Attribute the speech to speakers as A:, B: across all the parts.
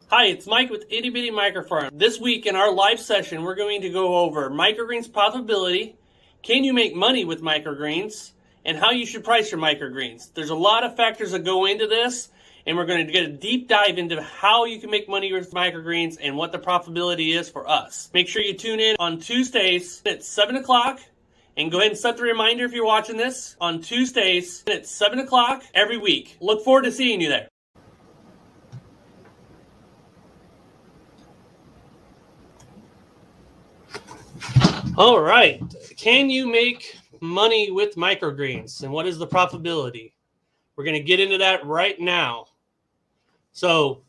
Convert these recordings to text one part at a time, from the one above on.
A: Hi, it's Mike with Itty Bitty Microfarm. This week in our live session, we're going to go over microgreens profitability, can you make money with microgreens, and how you should price your microgreens. There's a lot of factors that go into this, and we're going to get a deep dive into how you can make money with microgreens and what the profitability is for us. Make sure you tune in on Tuesdays at 7 o'clock. And go ahead and set the reminder if you're watching this on Tuesdays at 7 o'clock every week. Look forward to seeing you there. All right. Can you make money with microgreens? And what is the profitability? We're going to get into that right now. So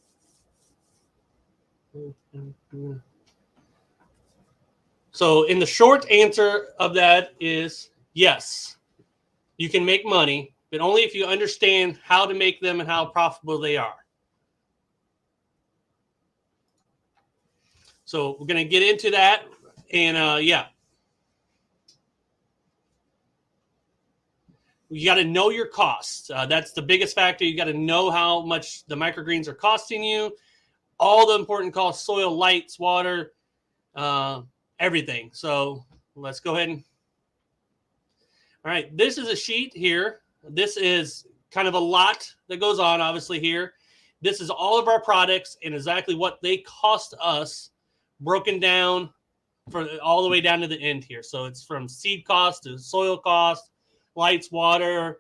A: in the short answer of that is yes, you can make money, but only if you understand how to make them and how profitable they are. So we're going to get into that. And you got to know your costs. That's the biggest factor. You got to know how much the microgreens are costing you. All the important costs: soil, lights, water, everything. So let's go ahead and. All right, this is a sheet here. This is kind of a lot that goes on, obviously, here. This is all of our products and exactly what they cost us, broken down for all the way down to the end here. So it's from seed cost to soil cost, lights, water,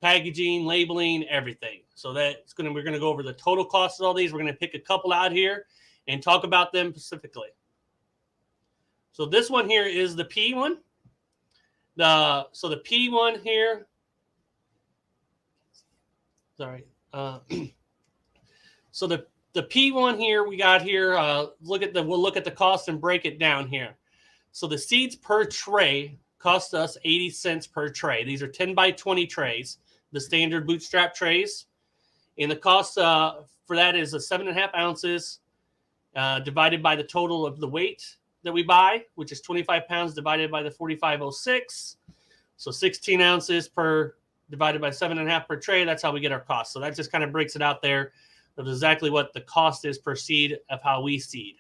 A: packaging, labeling, everything. So we're going to go over the total cost of all these. We're going to pick a couple out here and talk about them specifically. So this one here is the P one. So the P one here. Sorry. So the P one here we got here. We'll look at the cost and break it down here. So the seeds per tray cost us 80 cents per tray. These are 10 by 20 trays, the standard bootstrap trays. And the cost for that is 7.5 ounces divided by the total of the weight that we buy, which is 25 pounds divided by the 4506. So 16 ounces divided by 7.5 per tray. That's how we get our cost. So that just kind of breaks it out there of exactly what the cost is per seed of how we seed.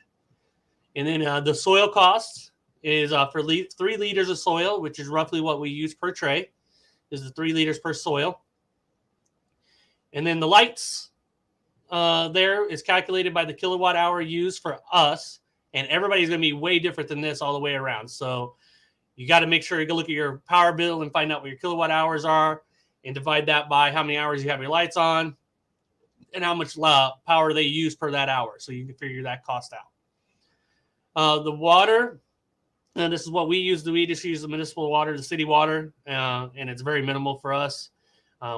A: And then the soil cost is for 3 liters of soil, which is roughly what we use per tray, is the 3 liters per soil. And then the lights there is calculated by the kilowatt hour used for us. And everybody's going to be way different than this all the way around. So you got to make sure you go look at your power bill and find out what your kilowatt hours are and divide that by how many hours you have your lights on and how much power they use per that hour. So you can figure that cost out. The water, and this is what we use. We just use the municipal water, the city water, and it's very minimal for us.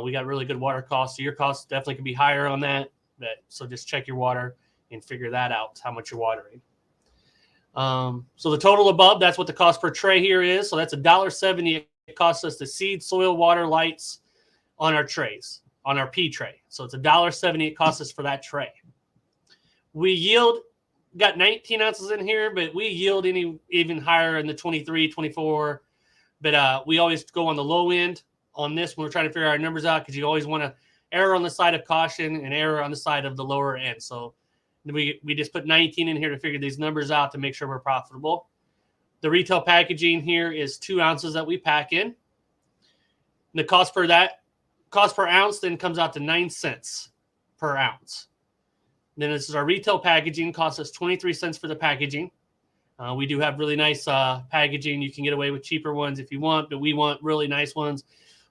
A: We got really good water costs. So your costs definitely could be higher on that. So just check your water and figure that out, how much you're watering. So the total above, that's what the cost per tray here is. So that's $1.70. It costs us to seed, soil, water, lights on our trays, on our P tray. So it's $1.70 it costs us for that tray. We got 19 ounces in here, but we yield even higher in the 23, 24. But we always go on the low end on this when we're trying to figure our numbers out, because you always want to err on the side of caution and err on the side of the lower end. So we just put 19 in here to figure these numbers out to make sure we're profitable. The retail packaging here is 2 ounces that we pack in. The cost per ounce then comes out to 9 cents per ounce. Then this is our retail packaging, costs us 23 cents for the packaging. We do have really nice packaging. You can get away with cheaper ones if you want, but we want really nice ones.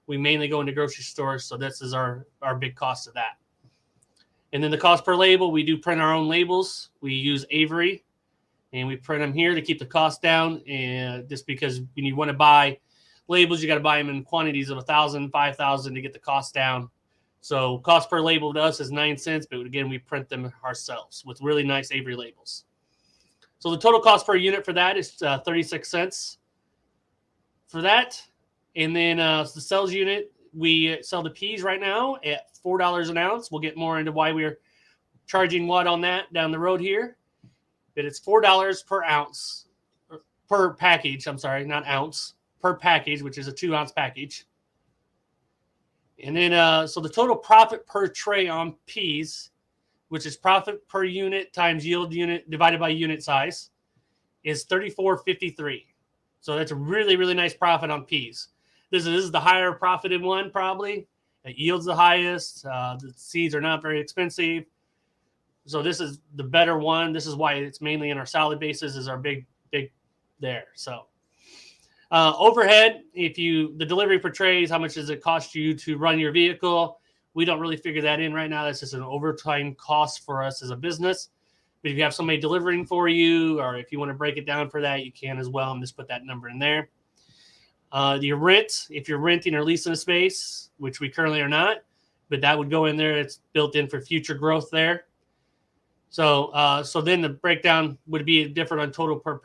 A: We mainly go into grocery stores, so this is our big cost of that. And then the cost per label, we do print our own labels. We use Avery, and we print them here to keep the cost down. And just because when you want to buy labels, you got to buy them in quantities of 1,000, 5,000 to get the cost down. So cost per label to us is 9 cents, but again, we print them ourselves with really nice Avery labels. So the total cost per unit for that is 36 cents for that. And then the sales unit, we sell the peas right now at $4 an ounce. We'll get more into why we're charging what on that down the road here. But it's $4 per ounce, per package. I'm sorry, not ounce, per package, which is a 2 ounce package. And then, so the total profit per tray on peas which is profit per unit times yield unit divided by unit size, is $34.53. So that's a really, really nice profit on peas. This is the higher profited one, probably. It yields the highest. The seeds are not very expensive. So this is the better one. This is why it's mainly in our salad bases is our big there. So overhead, the delivery per tray is how much does it cost you to run your vehicle? We don't really figure that in right now. That's just an overtime cost for us as a business. But if you have somebody delivering for you, or if you want to break it down for that, you can as well, and just put that number in there. Your rent, if you're renting or leasing a space, which we currently are not, but that would go in there. It's built in for future growth there. So then the breakdown would be different on total per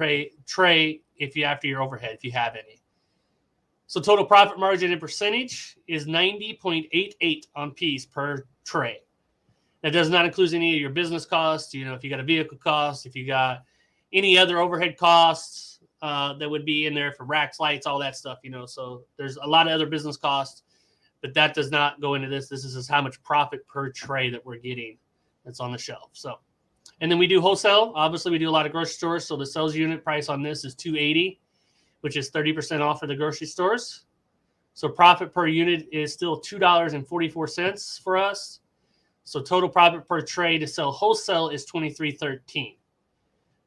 A: tray after your overhead, if you have any. So total profit margin in percentage is 90.88 on peas per tray. That does not include any of your business costs. If you got a vehicle cost, if you got any other overhead costs that would be in there for racks, lights, all that stuff. So there's a lot of other business costs, but that does not go into this. This is just how much profit per tray that we're getting that's on the shelf. So, and then we do wholesale. Obviously, we do a lot of grocery stores. So the sales unit price on this is $2.80, which is 30% off for the grocery stores. So profit per unit is still $2.44 for us. So total profit per tray to sell wholesale is $23.13,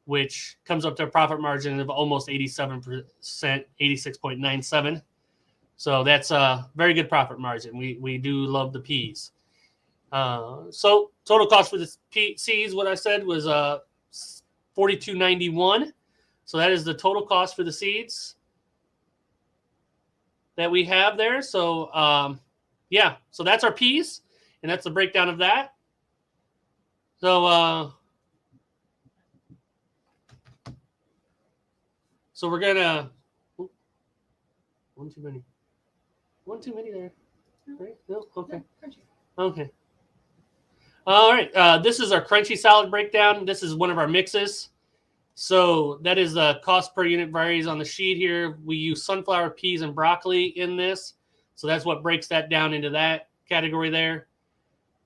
A: which comes up to a profit margin of almost 87%, 86.97. So that's a very good profit margin. We do love the peas. So total cost for the seeds, what I said was $42.91. So that is the total cost for the seeds that we have there. So so that's our peas, and that's the breakdown of that. So we're gonna one too many there. Right? No? Okay. Okay. All right. This is our crunchy salad breakdown. This is one of our mixes. So that is the cost per unit varies on the sheet here. We use sunflower, peas, and broccoli in this. So that's what breaks that down into that category there.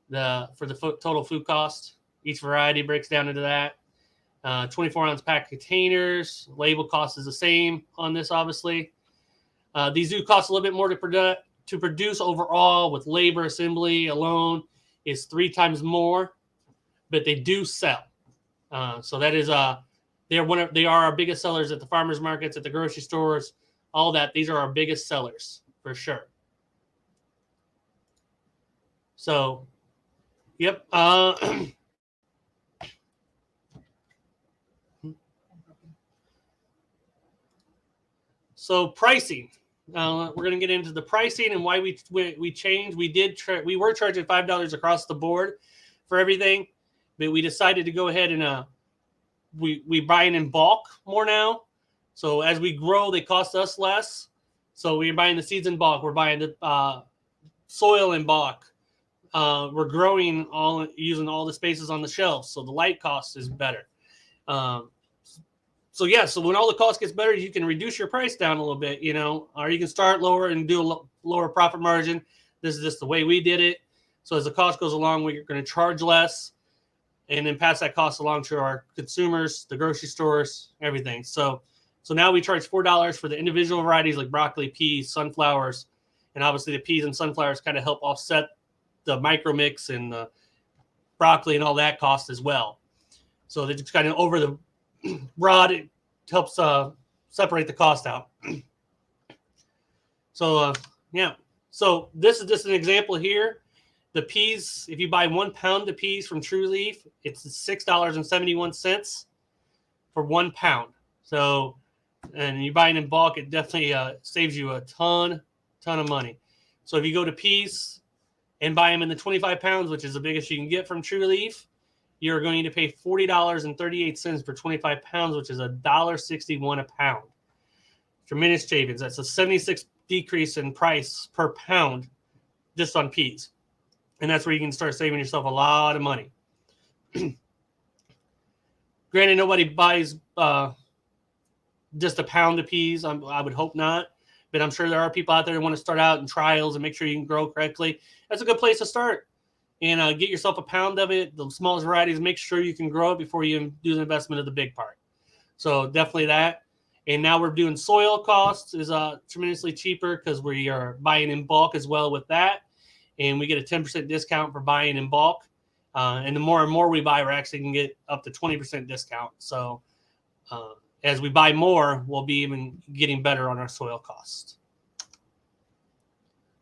A: For the total food cost, each variety breaks down into that. 24-ounce pack containers. Label cost is the same on this, obviously. These do cost a little bit more to produce overall. With labor assembly alone is 3 times more, but they do sell. So that is they are our biggest sellers at the farmers markets, at the grocery stores, all that. These are our biggest sellers for sure. So, yep. So pricing. We're going to get into the pricing and why we changed. We were charging $5 across the board for everything, but we decided to go ahead and we buying in bulk more now. So as we grow, they cost us less. So we're buying the seeds in bulk. We're buying the soil in bulk. We're growing using all the spaces on the shelf. So the light cost is better. So when all the cost gets better, you can reduce your price down a little bit, or you can start lower and do a lower profit margin. This is just the way we did it. So as the cost goes along, we're going to charge less and then pass that cost along to our consumers, the grocery stores, everything. So now we charge $4 for the individual varieties like broccoli, peas, sunflowers, and obviously the peas and sunflowers kind of help offset the micro mix and the broccoli and all that cost as well. So they just kind of over the rod, it helps separate the cost out. So so this is just an example here. The peas, if you buy 1 pound of peas from True Leaf, it's $6.71 for 1 pound. So, and you're buying in bulk, it definitely saves you a ton of money. So if you go to peas and buy them in the 25 pounds, which is the biggest you can get from True Leaf, you're going to pay $40.38 for 25 pounds, which is $1.61 a pound. Tremendous savings. That's a 76 decrease in price per pound just on peas. And that's where you can start saving yourself a lot of money. Granted, nobody buys just a pound of peas. I would hope not. But I'm sure there are people out there who want to start out in trials and make sure you can grow correctly. That's a good place to start. and get yourself a pound of it. The smallest varieties, make sure you can grow it before you do the investment of the big part. So definitely that. And now we're doing soil costs is tremendously cheaper because we are buying in bulk as well with that. And we get a 10% discount for buying in bulk. And the more and more we buy, we're actually going to get up to 20% discount. So as we buy more, we'll be even getting better on our soil costs.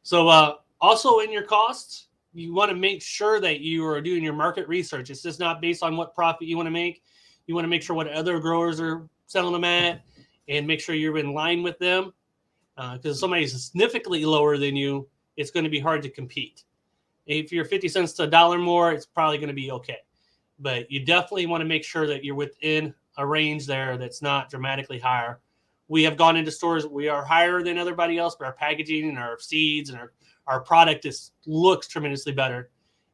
A: So also in your costs, you want to make sure that you are doing your market research. It's just not based on what profit you want to make. You want to make sure what other growers are selling them at and make sure you're in line with them. Because if somebody's significantly lower than you, it's going to be hard to compete. If you're 50 cents to $1 more, it's probably going to be okay. But you definitely want to make sure that you're within a range there that's not dramatically higher. We have gone into stores, we are higher than everybody else, but our packaging and our seeds and our product looks tremendously better.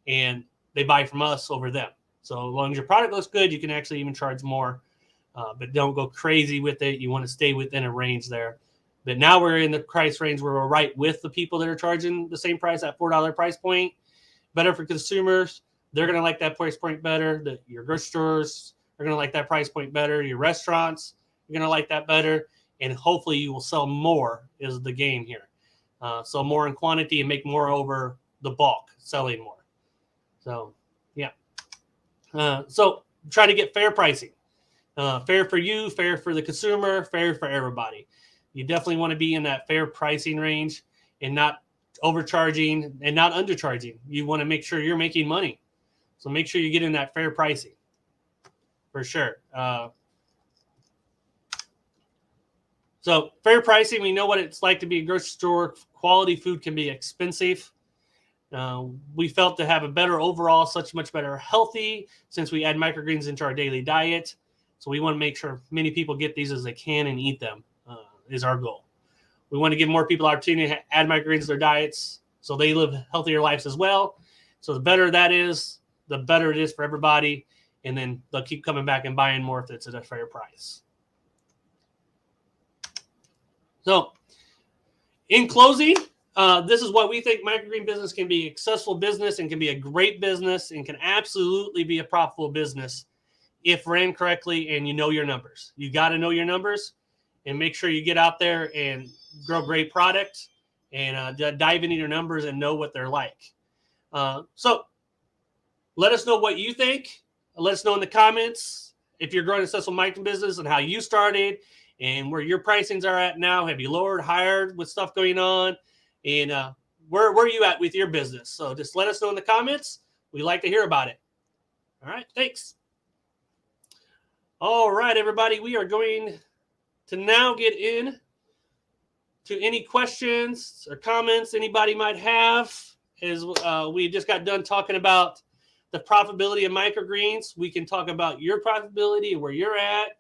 A: And they buy from us over them. So as long as your product looks good, you can actually even charge more. But don't go crazy with it. You want to stay within a range there. But now we're in the price range where we're right with the people that are charging the same price at $4 price point. Better for consumers. They're going to like that price point better. Your grocery stores are going to like that price point better. Your restaurants are going to like that better. And hopefully you will sell more is the game here. So more in quantity and make more over the bulk, selling more. So, yeah. So try to get fair pricing. Fair for you, fair for the consumer, fair for everybody. You definitely want to be in that fair pricing range and not overcharging and not undercharging. You want to make sure you're making money. So make sure you get in that fair pricing for sure. So fair pricing, we know what it's like to be a grocery store. Quality food can be expensive. We felt to have a better overall, much better healthy since we add microgreens into our daily diet. So we want to make sure many people get these as they can and eat them is our goal. We want to give more people opportunity to add microgreens to their diets so they live healthier lives as well. So the better that is, the better it is for everybody. And then they'll keep coming back and buying more if it's at a fair price. So in closing, this is what we think microgreen business can be a successful business and can be a great business and can absolutely be a profitable business if ran correctly and you know your numbers. You got to know your numbers and make sure you get out there and grow great product and dive into your numbers and know what they're like. So let us know what you think. Let us know in the comments if you're growing a successful microgreen business and how you started and where your pricings are at now. Have you lowered, higher with stuff going on? And where are you at with your business? So just let us know in the comments. We'd like to hear about it. All right, thanks. All right, everybody, we are going to now get in to any questions or comments anybody might have. As we just got done talking about the profitability of microgreens, we can talk about your profitability, where you're at,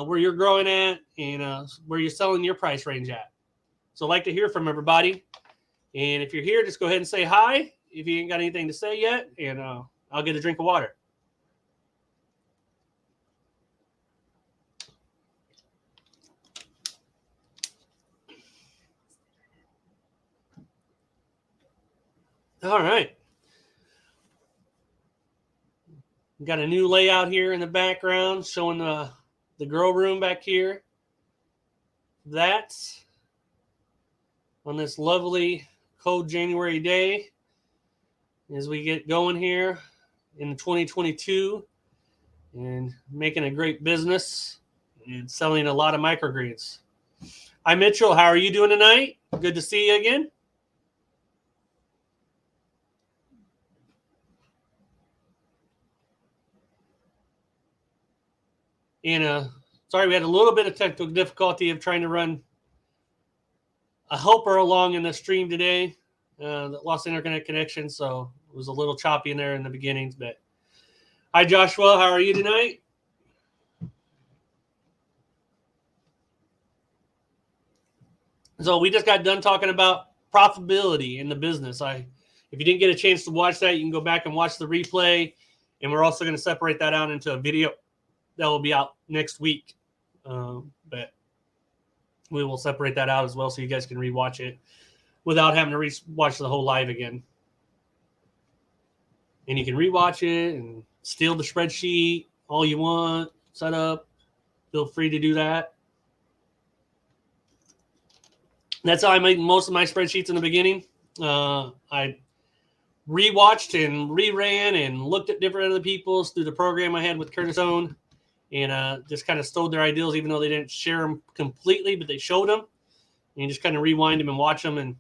A: where you're growing at, and where you're selling your price range at. So I'd like to hear from everybody. And if you're here, just go ahead and say hi if you ain't got anything to say yet, and I'll get a drink of water. All right. We got a new layout here in the background showing the grow room back here. That's on this lovely cold January day as we get going here in 2022 and making a great business and selling a lot of microgreens. Hi, Mitchell. How are you doing tonight? Good to see you again. And sorry, we had a little bit of technical difficulty of trying to run a helper along in the stream today. That lost internet connection, so it was a little choppy in there in the beginnings. But hi, Joshua. How are you tonight? So we just got done talking about profitability in the business. If you didn't get a chance to watch that, you can go back and watch the replay. And we're also going to separate that out into a video that will be out next week. But we will separate that out as well so you guys can rewatch it without having to watch the whole live again. And you can rewatch it and steal the spreadsheet all you want, set up. Feel free to do that. That's how I make most of my spreadsheets in the beginning. I rewatched and reran and looked at different other people's through the program I had with Curtis Own, and just kind of stole their ideas, even though they didn't share them completely, but they showed them. And you just kind of rewind them and watch them and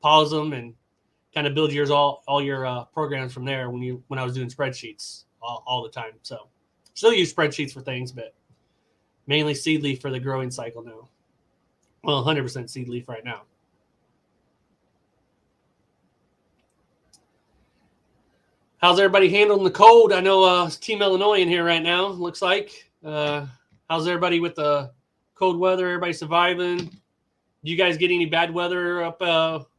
A: pause them and kind of build yours all your programs from there when I was doing spreadsheets all the time. So still use spreadsheets for things, but mainly seed leaf for the growing cycle now. Well, 100% seed leaf right now. How's everybody handling the cold? I know it's Team Illinois in here right now, looks like. How's everybody with the cold weather? Everybody surviving? Do you guys get any bad weather up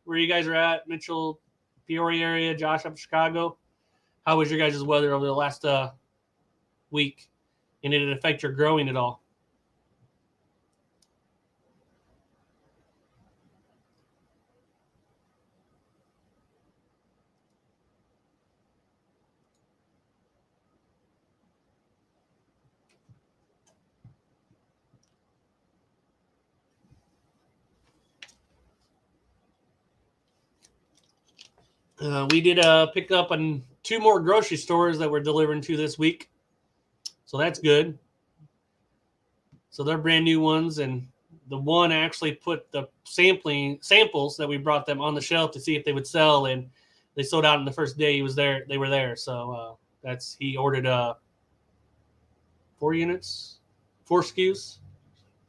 A: where you guys are at? Mitchell, Peoria area, Josh up in Chicago? How was your guys' weather over the last week? And did it affect your growing at all? We did pick up on 2 more grocery stores that we're delivering to this week. So that's good. So they're brand new ones. And the one actually put the samples that we brought them on the shelf to see if they would sell. And they sold out in the first day he was there. They were there. So he ordered 4 units, 4 SKUs,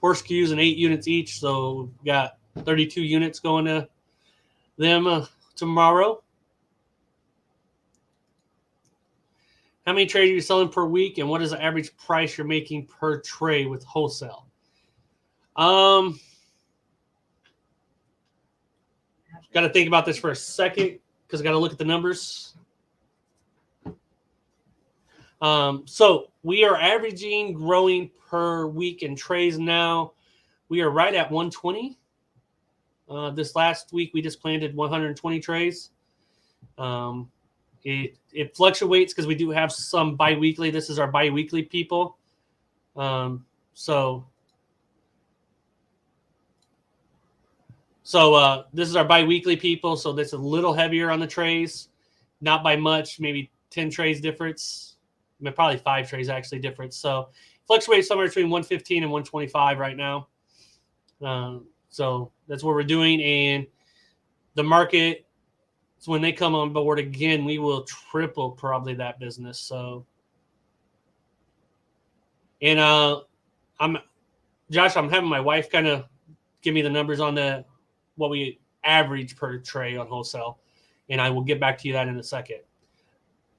A: 4 SKUs and 8 units each. So we got 32 units going to them tomorrow. How many trays are you selling per week, and what is the average price you're making per tray with wholesale? Got to think about this for a second because I got to look at the numbers. So we are averaging growing per week in trays now. We are right at 120. This last week we just planted 120 trays. It fluctuates because we do have some bi-weekly. This is our bi-weekly people. So this is our bi-weekly people. So that's a little heavier on the trays. Not by much, maybe 10 trays difference. I mean, probably 5 trays actually difference. So fluctuates somewhere between 115 and 125 right now. So that's what we're doing. And the market, so when they come on board again, we will triple probably that business. So, and I'm having my wife kind of give me the numbers on what we average per tray on wholesale, and I will get back to you that in a second.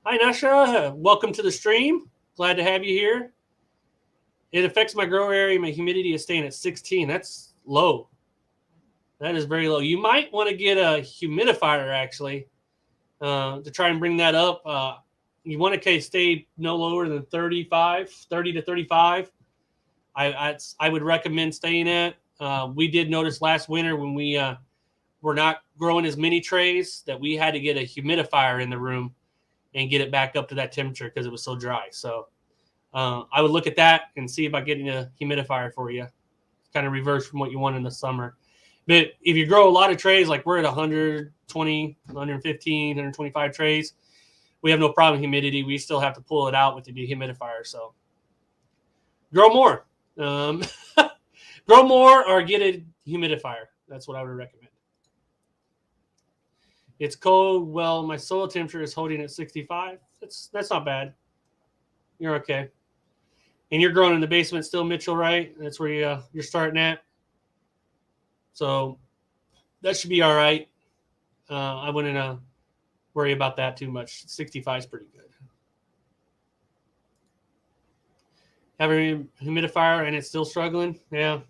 A: Hi, Nasha. Welcome to the stream. Glad to have you here. It affects my grow area. My humidity is staying at 16. That's low. That is very low. You might want to get a humidifier, actually, to try and bring that up. You want to stay no lower than 30 to 35. I would recommend staying at. We did notice last winter when we were not growing as many trays that we had to get a humidifier in the room and get it back up to that temperature because it was so dry. So I would look at that and see about getting a humidifier for you. Kind of reverse from what you want in the summer. But if you grow a lot of trays, like we're at 120, 115, 125 trays, we have no problem with humidity. We still have to pull it out with the dehumidifier. So grow more. Grow more or get a humidifier. That's what I would recommend. It's cold. Well, my soil temperature is holding at 65. That's not bad. You're okay. And you're growing in the basement still, Mitchell, right? That's where you're starting at. So that should be all right. I wouldn't worry about that too much. 65 is pretty good. Have a humidifier and it's still struggling? Yeah.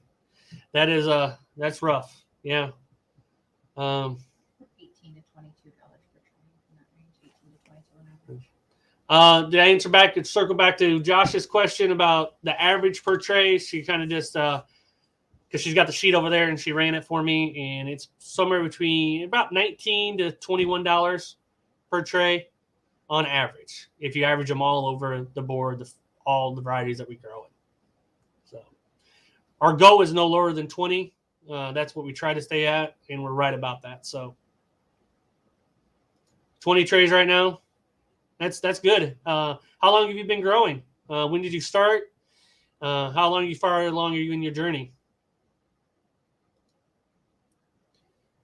A: That's rough. Yeah. 18 to $22 per tray. Did I answer back and circle back to Josh's question about the average per tray? She kind of just because she's got the sheet over there and she ran it for me, and it's somewhere between about $19 to $21 per tray on average, if you average them all over the board, all the varieties that we grow in. So our goal is no lower than 20. That's what we try to stay at, and we're right about that. So 20 trays right now. That's good. How long have you been growing? When did you start? How far along are you in your journey?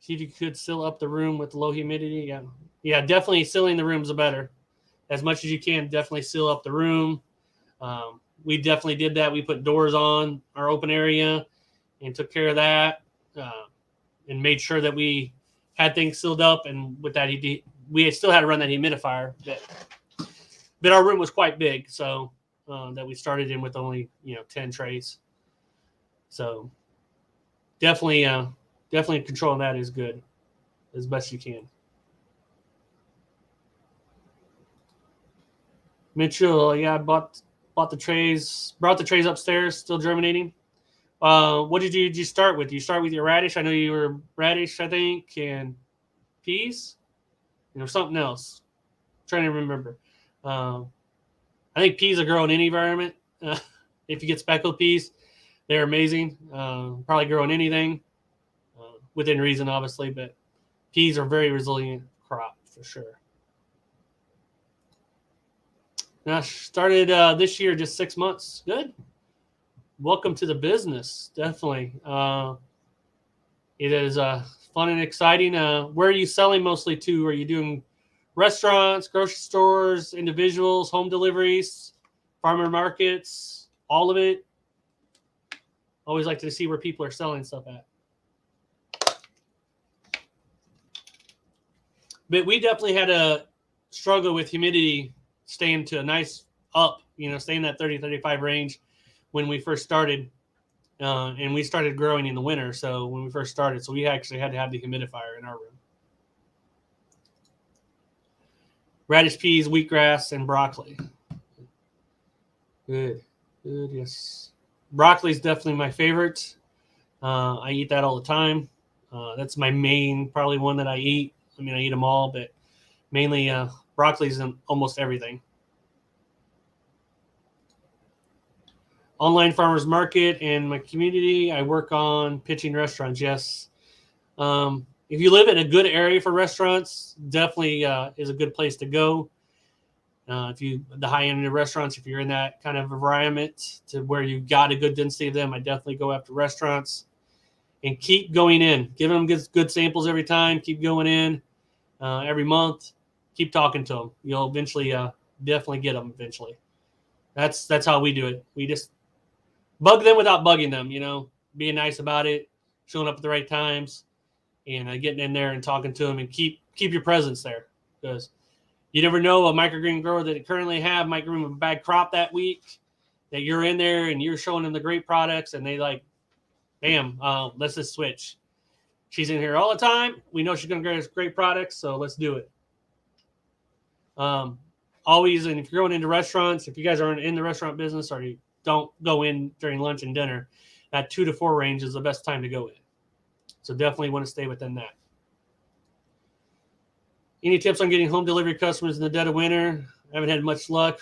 A: See if you could seal up the room with low humidity. Yeah, definitely sealing the rooms are better. As much as you can, definitely seal up the room. We definitely did that. We put doors on our open area and took care of that, and made sure that we had things sealed up. And with that, we still had to run that humidifier. But our room was quite big, so that we started in with only 10 trays. So definitely controlling that is good as best you can. Mitchell, yeah, I bought the trays, brought the trays upstairs, still germinating. What did you start with? You start with your radish? I know you were radish, I think, and peas, something else. I'm trying to remember. I think peas will grow in any environment. If you get speckled peas, they're amazing. Probably grow in anything, within reason, obviously, but peas are very resilient crop for sure. Now, started this year, just 6 months. Good. Welcome to the business. Definitely. It is fun and exciting. Where are you selling mostly to? Are you doing restaurants, grocery stores, individuals, home deliveries, farmer markets, all of it? Always like to see where people are selling stuff at. But we definitely had a struggle with humidity staying to a nice up, staying in that 30, 35 range when we first started. And we started growing in the winter. So when we first started, so we actually had to have the humidifier in our room. Radish, peas, wheatgrass, and broccoli. Good, yes. Broccoli is definitely my favorite. I eat that all the time. That's my main, probably one that I eat. I mean, I eat them all, but mainly broccoli is in almost everything. Online farmers market and my community. I work on pitching restaurants. Yes. If you live in a good area for restaurants, definitely is a good place to go. The high end of restaurants, if you're in that kind of environment to where you got a good density of them, I definitely go after restaurants and keep going in. Give them good samples every time. Keep going in every month. Keep talking to them. You'll eventually definitely get them eventually. That's how we do it. We just bug them without bugging them, being nice about it, showing up at the right times, and getting in there and talking to them, and keep your presence there, because you never know a microgreen grower that currently might grow a bad crop that week, that you're in there and you're showing them the great products, and they like, bam, let's just switch. She's in here all the time. We know she's going to get great products, so let's do it. Always, and if you're going into restaurants, if you guys aren't in the restaurant business or you don't go in during lunch and dinner, that 2 to 4 range is the best time to go in. So definitely want to stay within that. Any tips on getting home delivery customers in the dead of winter? I haven't had much luck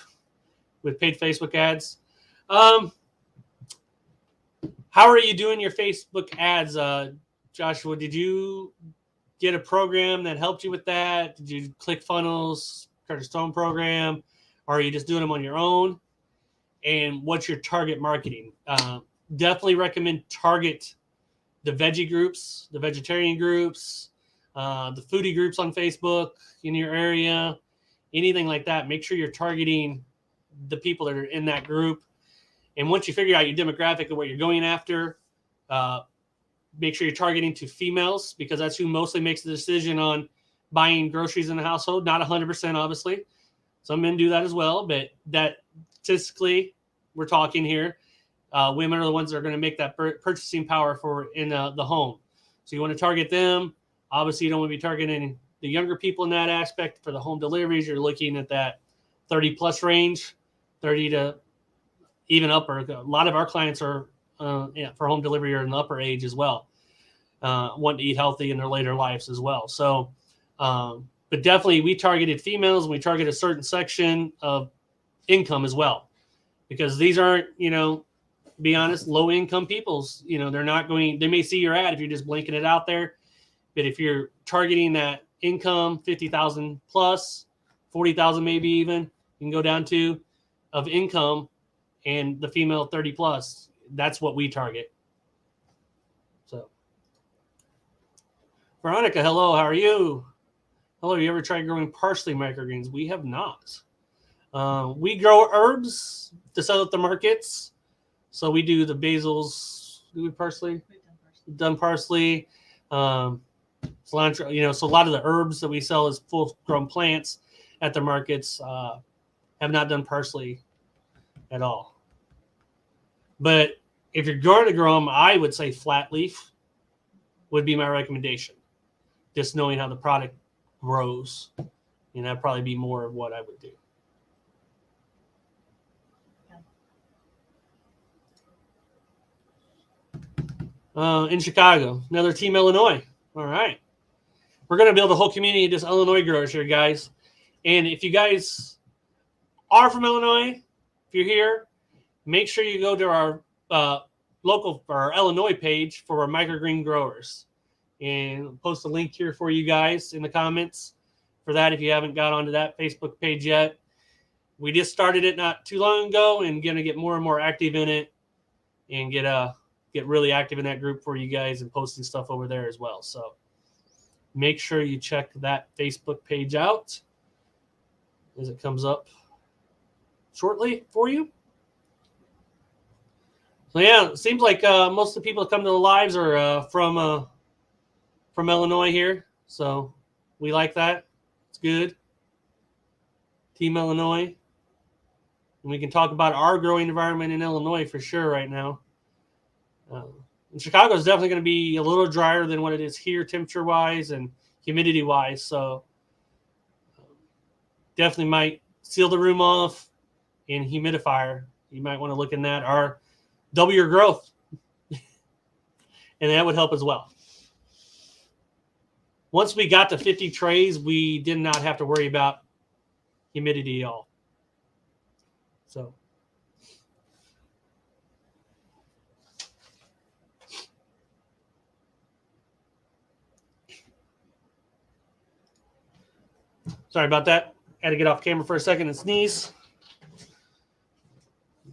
A: with paid Facebook ads. How are you doing your Facebook ads, Joshua? Did you get a program that helped you with that? Did you click funnels, Carter Stone program? Or are you just doing them on your own? And what's your target marketing? Definitely recommend target the veggie groups, the vegetarian groups, the foodie groups on Facebook in your area, anything like that. Make sure you're targeting the people that are in that group. And once you figure out your demographic of what you're going after, make sure you're targeting to females, because that's who mostly makes the decision on buying groceries in the household. Not 100%, obviously. Some men do that as well, but that statistically, we're talking here, women are the ones that are going to make that purchasing power for in the home. So you want to target them. Obviously, you don't want to be targeting the younger people in that aspect. For the home deliveries, you're looking at that 30-plus range, 30 to even upper. A lot of our clients are, for home delivery, are in the upper age as well, want to eat healthy in their later lives as well. So But definitely we targeted females and we target a certain section of income as well, because these aren't, be honest, low income peoples. They're not going, they may see your ad if you're just blinking it out there. But if you're targeting that income, 50,000 plus, 40,000 maybe even, you can go down to of income, and the female 30 plus, that's what we target. So, Veronica, hello, how are you? Hello, you ever tried growing parsley microgreens? We have not. We grow herbs to sell at the markets. So we do the basils. Do we parsley? We've done parsley. Cilantro, so a lot of the herbs that we sell as full-grown plants at the markets have not done parsley at all. But if you're going to grow them, I would say flat leaf would be my recommendation. Just knowing how the product grows, that'd probably be more of what I would do. In Chicago, another Team Illinois. All right. We're going to build a whole community of just Illinois growers here, guys. And if you guys are from Illinois, if you're here, make sure you go to our local or our Illinois page for our microgreen growers. And I'll post a link here for you guys in the comments for that if you haven't got onto that Facebook page yet. We just started it not too long ago and going to get more and more active in it and get really active in that group for you guys and posting stuff over there as well. So make sure you check that Facebook page out as it comes up shortly for you. So yeah, it seems like most of the people that come to the lives are from Illinois here. So we like that. It's good. Team Illinois. And we can talk about our growing environment in Illinois for sure right now. And Chicago is definitely going to be a little drier than what it is here temperature-wise and humidity-wise. So definitely might seal the room off in humidifier. You might want to look in that or double your growth. And that would help as well. Once we got to 50 trays, we did not have to worry about humidity at all. So sorry about that. Had to get off camera for a second and sneeze.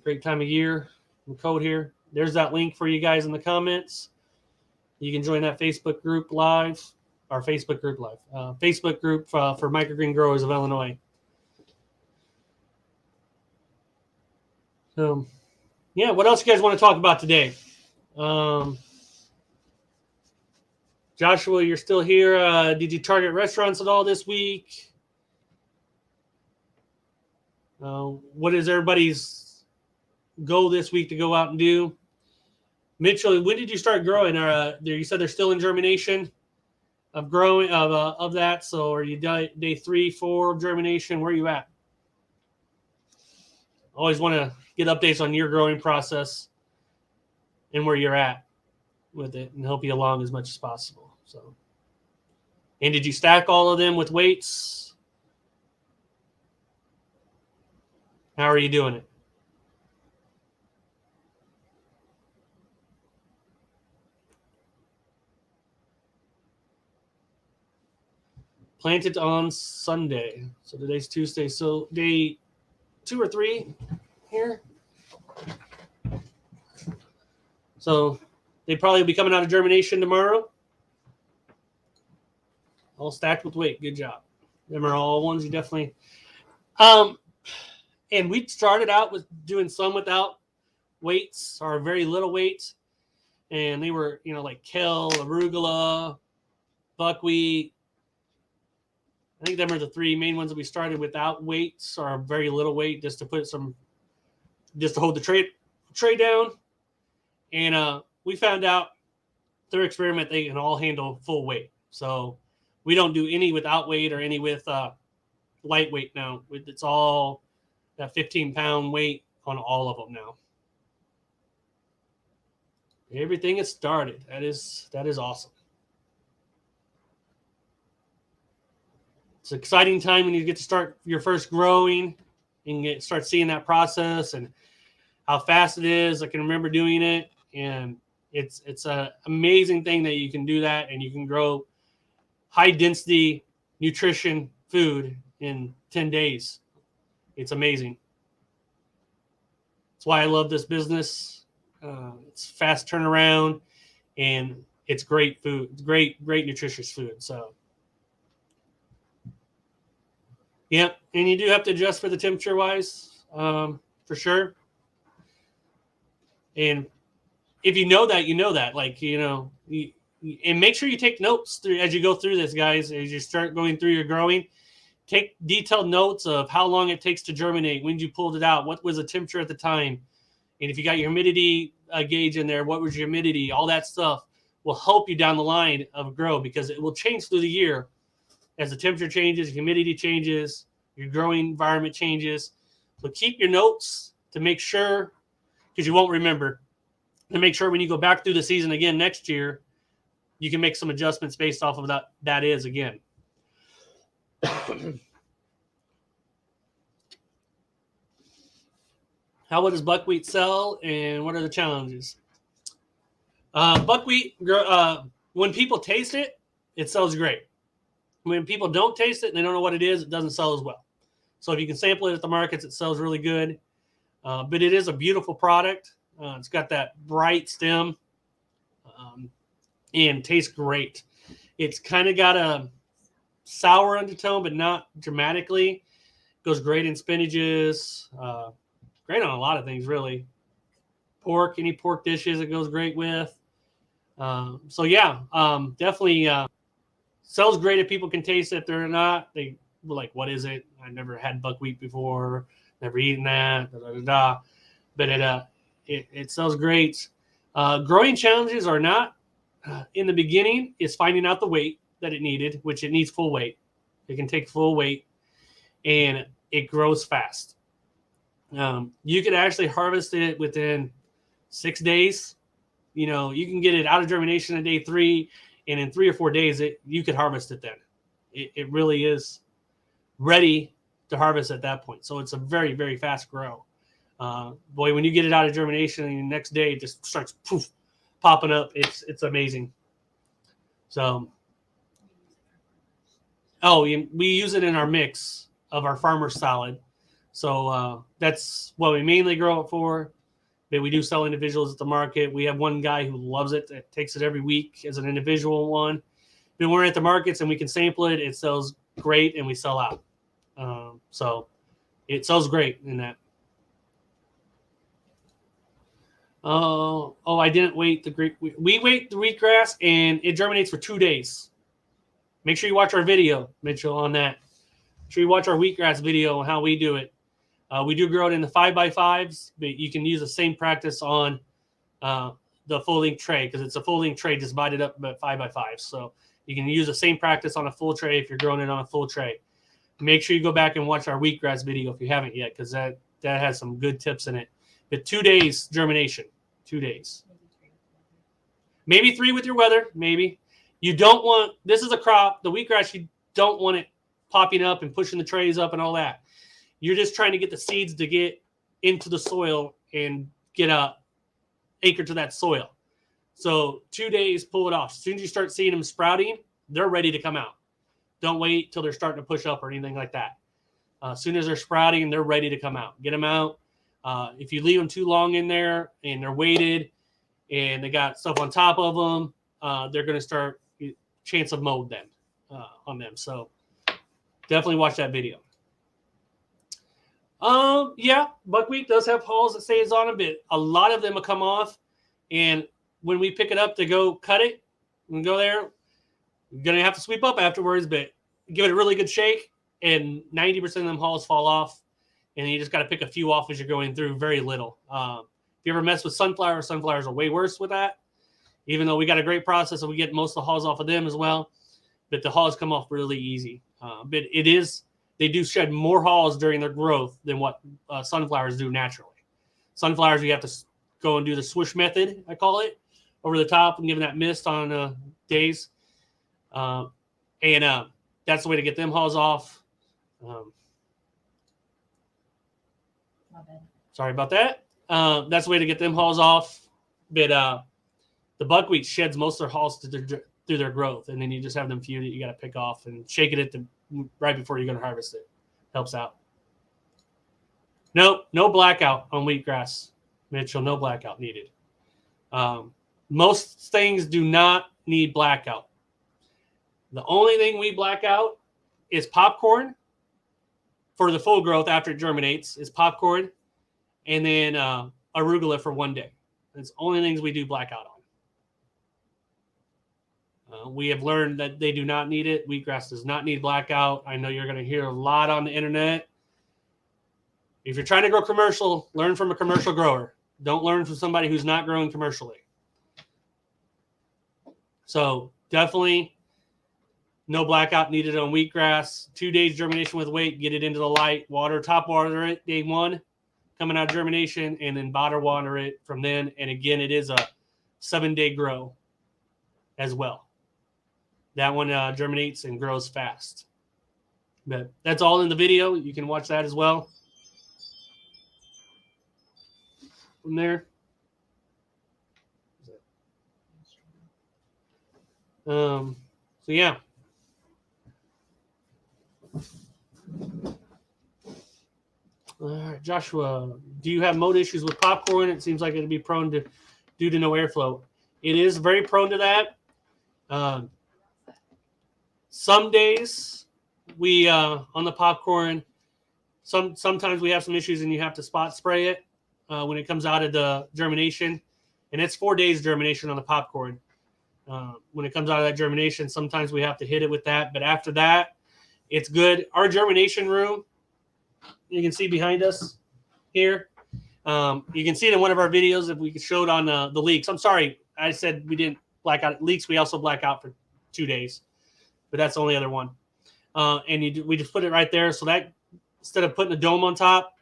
A: Great time of year. The code here. There's that link for you guys in the comments. You can join that Facebook group live. Our Facebook group live. Facebook group for microgreen growers of Illinois. So, yeah, what else you guys want to talk about today? Joshua, you're still here. Did you target restaurants at all this week? What is everybody's goal this week to go out and do? Mitchell, when did you start growing? You said they're still in germination of growing of that. So are you day 3, 4 of germination? Where are you at? Always want to get updates on your growing process and where you're at with it and help you along as much as possible. So, and did you stack all of them with weights? How are you doing it? Planted on Sunday. So today's Tuesday. So day 2 or 3 here. So they probably will be coming out of germination tomorrow. All stacked with weight. Good job. Them are all ones you definitely. And we started out with doing some without weights or very little weight. And they were, like kale, arugula, buckwheat. I think them are the 3 main ones that we started without weights or very little weight just to hold the tray down. And we found out through experiment they can all handle full weight. So we don't do any without weight or any with lightweight now. It's all that 15-pound weight on all of them now. Everything is started. That is awesome. It's an exciting time when you get to start your first growing and start seeing that process and how fast it is. I can remember doing it, and it's an amazing thing that you can do that, and you can grow high density nutrition food in 10 days. It's amazing. That's why I love this business. It's fast turnaround, and it's great food. It's great nutritious food. So, yeah, and you do have to adjust for the temperature wise, for sure. And if you know that, you know that. Like, and make sure you take notes as you go through this, guys. As you start going through your growing, take detailed notes of how long it takes to germinate, when you pulled it out, what was the temperature at the time, and if you got your humidity gauge in there, what was your humidity? All that stuff will help you down the line of grow, because it will change through the year as the temperature changes, humidity changes, your growing environment changes. So keep your notes to make sure, because you won't remember, to make sure when you go back through the season again next year, you can make some adjustments based off of that is again. How does buckwheat sell, and what are the challenges? Buckwheat, when people taste it, it sells great. When people don't taste it and they don't know what it is, it doesn't sell as well. So if you can sample it at the markets, it sells really good. But it is a beautiful product. It's got that bright stem and tastes great. It's kind of got a sour undertone, but not dramatically. Goes great in spinaches. Great on a lot of things, really. Pork, any pork dishes it goes great with. So, yeah, definitely sells great if people can taste it. If they're not, they were like, what is it? I've never had buckwheat before. Never eaten that. Da, da, da, da. But it sells great. Growing challenges are not in the beginning is finding out the weight that it needed, which it needs full weight. It can take full weight, and it grows fast. You could actually harvest it within 6 days. You can get it out of germination on day 3, and in 3 or 4 days, you could harvest it then. It really is ready to harvest at that point. So it's a very, very fast grow. Boy, when you get it out of germination and the next day it just starts popping up, it's amazing. So, we use it in our mix of our farmer salad. So that's what we mainly grow it for. But we do sell individuals at the market. We have one guy who loves it, that takes it every week as an individual one. But when we're at the markets and we can sample it, it sells great, and we sell out. So it sells great in that. I didn't wait we wait the wheatgrass, and it germinates for 2 days. Make sure you watch our video, Mitchell, on that. Make sure you watch our wheatgrass video on how we do it. We do grow it in the 5x5s, but you can use the same practice on the full length tray, because it's a full length tray divided up about 5x5. So you can use the same practice on a full tray if you're growing it on a full tray. Make sure you go back and watch our wheatgrass video if you haven't yet, because that has some good tips in it. But 2 days germination, 2 days. Maybe 3 with your weather, maybe. You don't want, this is a crop, the wheatgrass, you don't want it popping up and pushing the trays up and all that. You're just trying to get the seeds to get into the soil and get anchored to that soil. So 2 days, pull it off. As soon as you start seeing them sprouting, they're ready to come out. Don't wait till they're starting to push up or anything like that. As soon as they're sprouting, they're ready to come out. Get them out. If you leave them too long in there and they're weighted and they got stuff on top of them, they're going to start chance of mold then on them. So definitely watch that video. Yeah, buckwheat does have hulls that stays on a bit. A lot of them will come off, and when we pick it up to go cut it and go there, you're going to have to sweep up afterwards, but give it a really good shake, and 90% of them hulls fall off, and you just got to pick a few off as you're going through, very little. If you ever mess with sunflowers are way worse with that, even though we got a great process and we get most of the hulls off of them as well, but the hulls come off really easy. But they do shed more hulls during their growth than what sunflowers do naturally. Sunflowers, you have to go and do the swish method, I call it, over the top and give them that mist on days. that's the way to get them hulls off. Sorry about that. That's the way to get them hulls off. But the buckwheat sheds most of their hulls through their growth, and then you just have them few that you got to pick off and shake it right before you're going to harvest it. Helps out. No blackout on wheatgrass, Mitchell. No blackout needed. Most things do not need blackout. The only thing we black out is popcorn for the full growth after it germinates, is popcorn, and then arugula for 1 day. That's the only things we do blackout on. We have learned that they do not need it. Wheatgrass does not need blackout. I know you're going to hear a lot on the internet. If you're trying to grow commercial, learn from a commercial grower. Don't learn from somebody who's not growing commercially. So definitely no blackout needed on wheatgrass. 2 days germination with weight. Get it into the light. Top water it day 1 coming out of germination, and then bottom water it from then. And again, it is a 7-day grow as well. That one germinates and grows fast. But that's all in the video. You can watch that as well. From there. So yeah. All right, Joshua, do you have mold issues with popcorn? It seems like it'd be prone to due to no airflow. It is very prone to that. Some days we on the popcorn, sometimes we have some issues and you have to spot spray it when it comes out of the germination, and it's 4 days germination on the popcorn. When it comes out of that germination, sometimes we have to hit it with that, but after that, it's good. Our germination room, you can see behind us here. You can see it in one of our videos if we could show it on the leaks. I'm sorry, I said we didn't black out leaks. We also black out for 2 days, but that's the only other one. And we just put it right there. So that instead of putting a dome on top,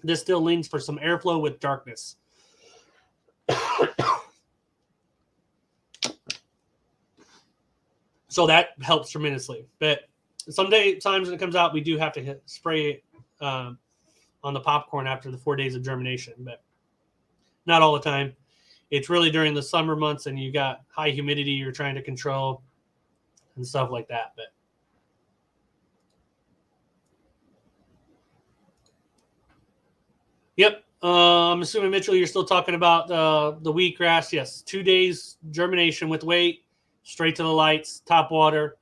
A: this still leans for some airflow with darkness. So that helps tremendously. But times when it comes out, we do have to spray it on the popcorn after the 4 days of germination, but not all the time. It's really during the summer months and you got high humidity you're trying to control and stuff like that. But yep. I'm assuming, Mitchell, you're still talking about the wheatgrass. Yes, 2 days germination with weight, straight to the lights, top water,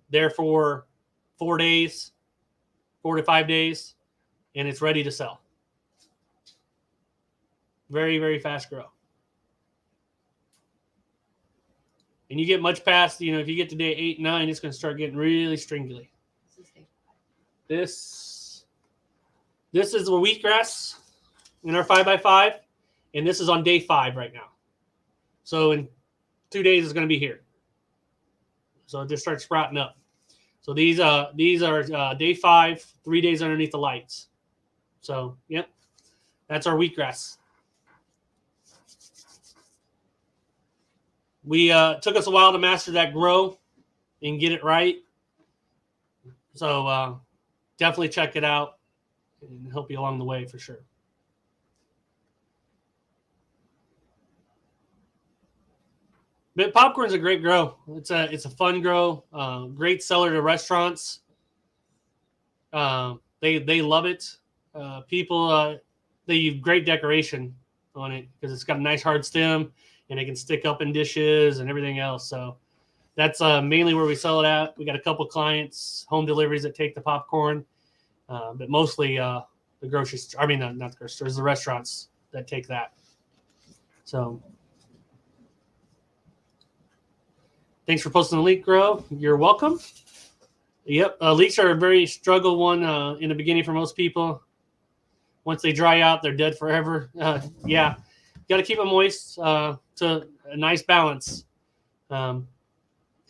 A: there for 4 days, 4 to 5 days, and it's ready to sell. Very, very fast grow. And you get much past, if you get to day 8, 9, it's going to start getting really stringly. This is the wheatgrass in our 5x5, and this is on day 5 right now. So in 2 days, it's going to be here. So it just starts sprouting up. So these are day 5, 3 days underneath the lights. So, yep, that's our wheatgrass. We took us a while to master that grow and get it right. So definitely check it out and help you along the way for sure. But popcorn's a great grow. It's a fun grow. Great seller to restaurants. They love it. People they use great decoration on it because it's got a nice hard stem and it can stick up in dishes and everything else. So that's mainly where we sell it at. We got a couple clients, home deliveries that take the popcorn, but mostly the grocery store. I mean, not the grocery stores, the restaurants that take that. So thanks for posting the leek grow. You're welcome. Yep, leeks are a very struggle one in the beginning for most people. Once they dry out, they're dead forever. Yeah, got to keep them moist to a nice balance. And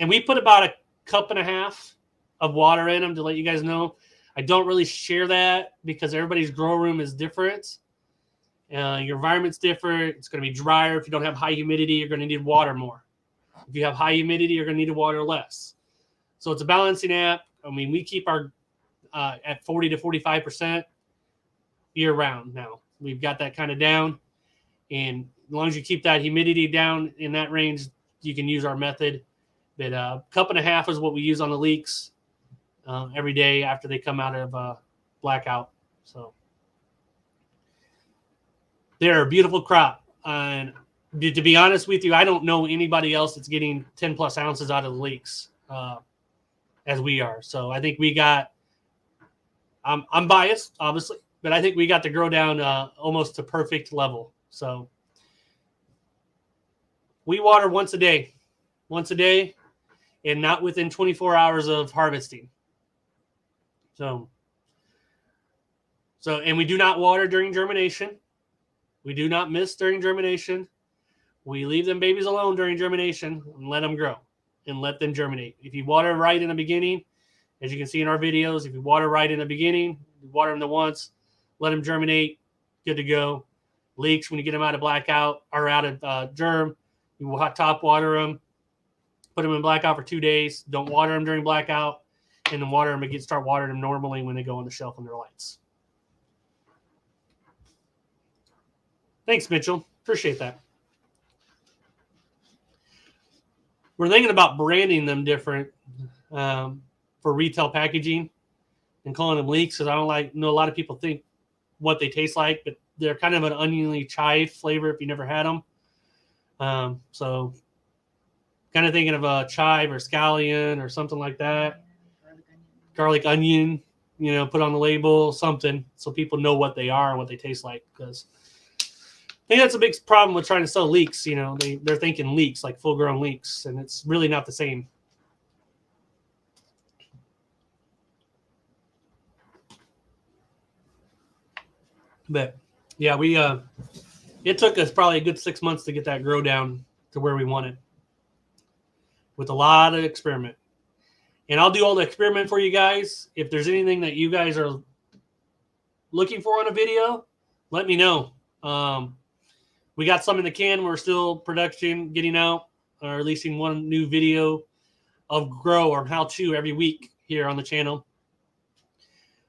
A: we put about 1.5 cups of water in them to let you guys know. I don't really share that because everybody's grow room is different. Your environment's different. It's going to be drier. If you don't have high humidity, you're going to need water more. If you have high humidity, you're going to need to water less. So it's a balancing app. I mean, we keep our at 40 to 45% year round now. We've got that kind of down. And as long as you keep that humidity down in that range, you can use our method. But cup and a half is what we use on the leeks every day after they come out of blackout. So they're a beautiful crop. And to be honest with you, I don't know anybody else that's getting 10 plus ounces out of the leeks as we are. So I think we got, I'm biased, obviously, but I think we got to grow down almost to perfect level. So we water once a day, and not within 24 hours of harvesting. So, and we do not water during germination. We do not miss during germination. We leave them babies alone during germination and let them grow and let them germinate. If you water right in the beginning, as you can see in our videos, if you water right in the beginning, you water them once, let them germinate, good to go. Leeks, when you get them out of blackout or out of germ, you will hot top water them, put them in blackout for 2 days. Don't water them during blackout, and then water them again. Start watering them normally when they go on the shelf under lights. Thanks, Mitchell. Appreciate that. We're thinking about branding them different for retail packaging and calling them leeks, because I don't know a lot of people think what they taste like, but they're kind of an oniony chive flavor if you never had them. So kind of thinking of a chive or scallion or something like that. Garlic onion, put on the label, something, so people know what they are and what they taste like. Because I think that's a big problem with trying to sell leeks. They're thinking leeks, like full-grown leeks, and it's really not the same. But yeah, it took us probably a good 6 months to get that grow down to where we want it, with a lot of experiment. And I'll do all the experiment for you guys. If there's anything that you guys are looking for on a video, let me know. We got some in the can. We're still production, getting out, or releasing one new video of grow or how to every week here on the channel.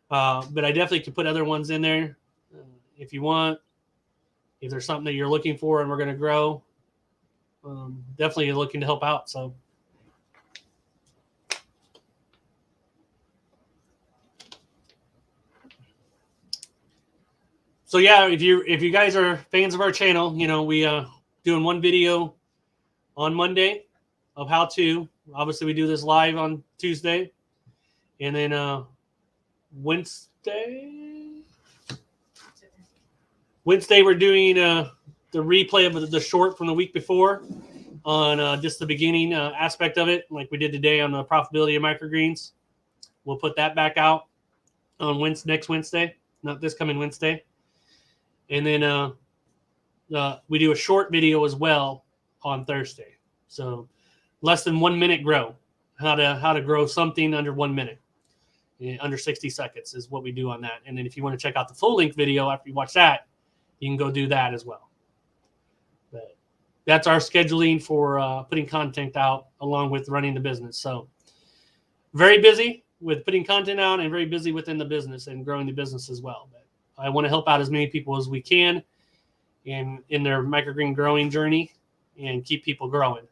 A: But I definitely could put other ones in there if you want. If there's something that you're looking for and we're going to grow, definitely looking to help out. So yeah, if you guys are fans of our channel, we doing one video on Monday of how to. Obviously, we do this live on Tuesday, and then Wednesday we're doing the replay of the short from the week before on just the beginning aspect of it, like we did today on the profitability of microgreens. We'll put that back out on next Wednesday, not this coming Wednesday. And then we do a short video as well on Thursday. So less than 1 minute grow. How to grow something under 1 minute. Under 60 seconds is what we do on that. And then if you want to check out the full length video after you watch that, you can go do that as well. But that's our scheduling for putting content out along with running the business. So very busy with putting content out and very busy within the business and growing the business as well. But I want to help out as many people as we can in their microgreen growing journey and keep people growing.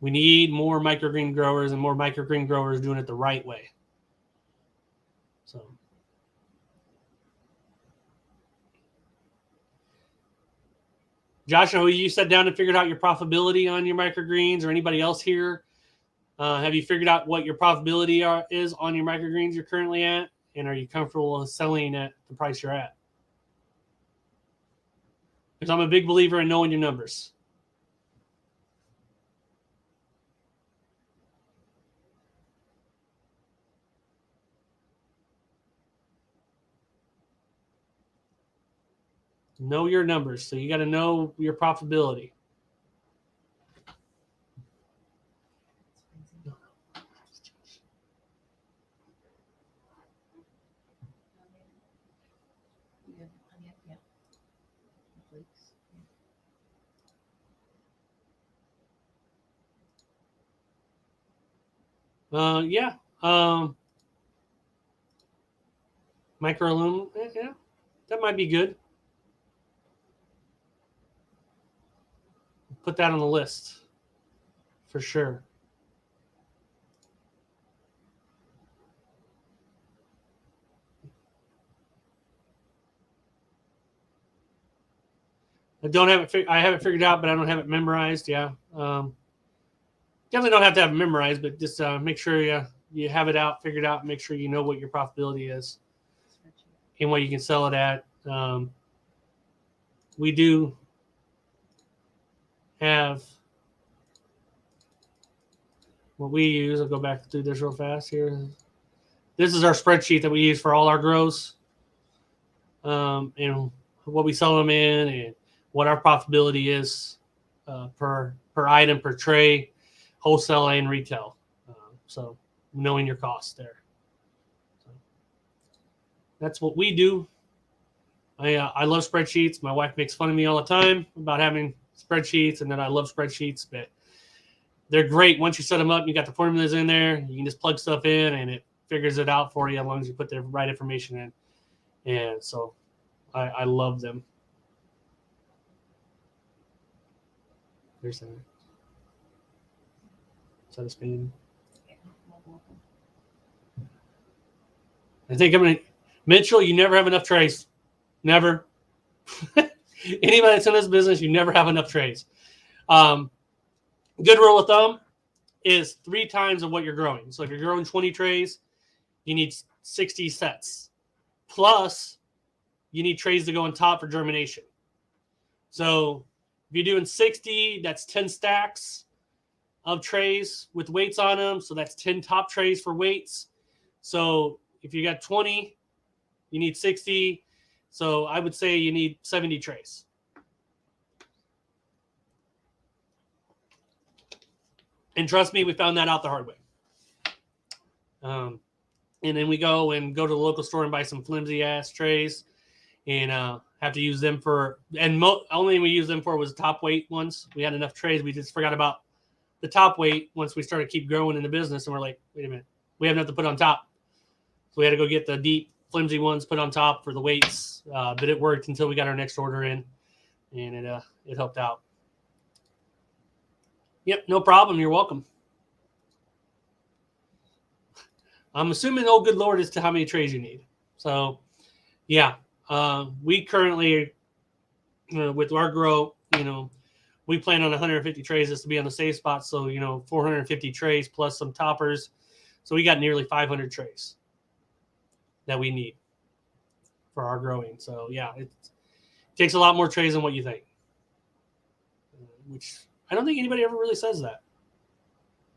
A: We need more microgreen growers and more microgreen growers doing it the right way. So Josh, you sat down and figured out your profitability on your microgreens, or anybody else here? Have you figured out what your profitability is on your microgreens you're currently at? And are you comfortable selling at the price you're at? Because I'm a big believer in knowing your numbers. Know your numbers. So you got to know your profitability. Yeah. Microloom. Yeah, that might be good. Put that on the list for sure. I have it figured out, but I don't have it memorized. Yeah. Definitely don't have to have it memorized, but just make sure you have it out, figured out, and make sure you know what your profitability is and what you can sell it at. We do have what we use. I'll go back through this real fast here. This is our spreadsheet that we use for all our grows, and what we sell them in, and what our profitability is per item, per tray, wholesale and retail. So knowing your costs there. So that's what we do. I love spreadsheets. My wife makes fun of me all the time about having spreadsheets, and then I love spreadsheets, but they're great once you set them up. You got the formulas in there. You can just plug stuff in, and it figures it out for you as long as you put the right information in. And so I love them. There's that. Is that a spin? I think I'm going to... Mitchell, you never have enough trays. Never. Anybody that's in this business, you never have enough trays. Good rule of thumb is 3 times of what you're growing. So if you're growing 20 trays, you need 60 sets. Plus, you need trays to go on top for germination. So if you're doing 60, that's 10 stacks of trays with weights on them. So that's 10 top trays for weights. So if you got 20, you need 60. So I would say you need 70 trays. And trust me, we found that out the hard way. And then we go to the local store and buy some flimsy ass trays, and have to use them for. And only we use them for was top weight ones. We had enough trays. We just forgot about the top weight once we started to keep growing in the business, and we're like, wait a minute, we have nothing to put on top. So we had to go get the deep flimsy ones put on top for the weights. But it worked until we got our next order in, and it helped out. Yep, no problem. You're welcome. I'm assuming, oh, good Lord, as to how many trays you need. So, yeah, we currently, with our grow, we plan on 150 trays just to be on the safe spot. So, 450 trays plus some toppers. So we got nearly 500 trays that we need for our growing. So, yeah, it takes a lot more trays than what you think, which I don't think anybody ever really says that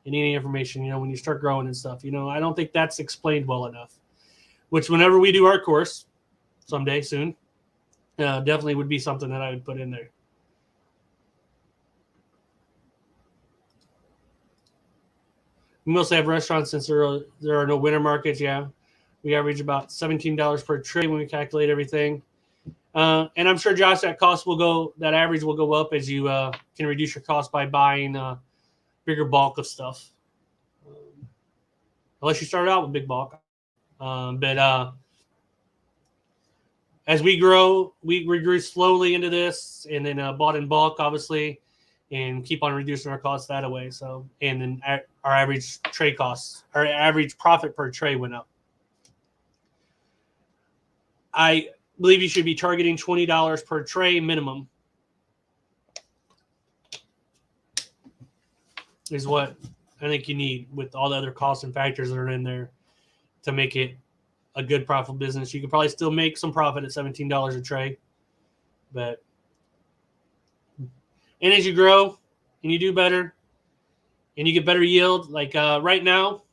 A: in any information, when you start growing and stuff. I don't think that's explained well enough, which whenever we do our course someday soon, definitely would be something that I would put in there. We mostly have restaurants since there are no winter markets. Yeah, we average about $17 per tray when we calculate everything. And I'm sure, Josh, that average will go up as you can reduce your cost by buying bigger bulk of stuff. Unless you start out with big bulk. But as we grow, we grew slowly into this, and then bought in bulk, obviously, and keep on reducing our costs that way. So, and then our average tray costs, our average profit per tray went up. I believe you should be targeting $20 per tray minimum is what I think you need, with all the other costs and factors that are in there to make it a good profitable business. You could probably still make some profit at $17 a tray, and as you grow and you do better and you get better yield, like right now,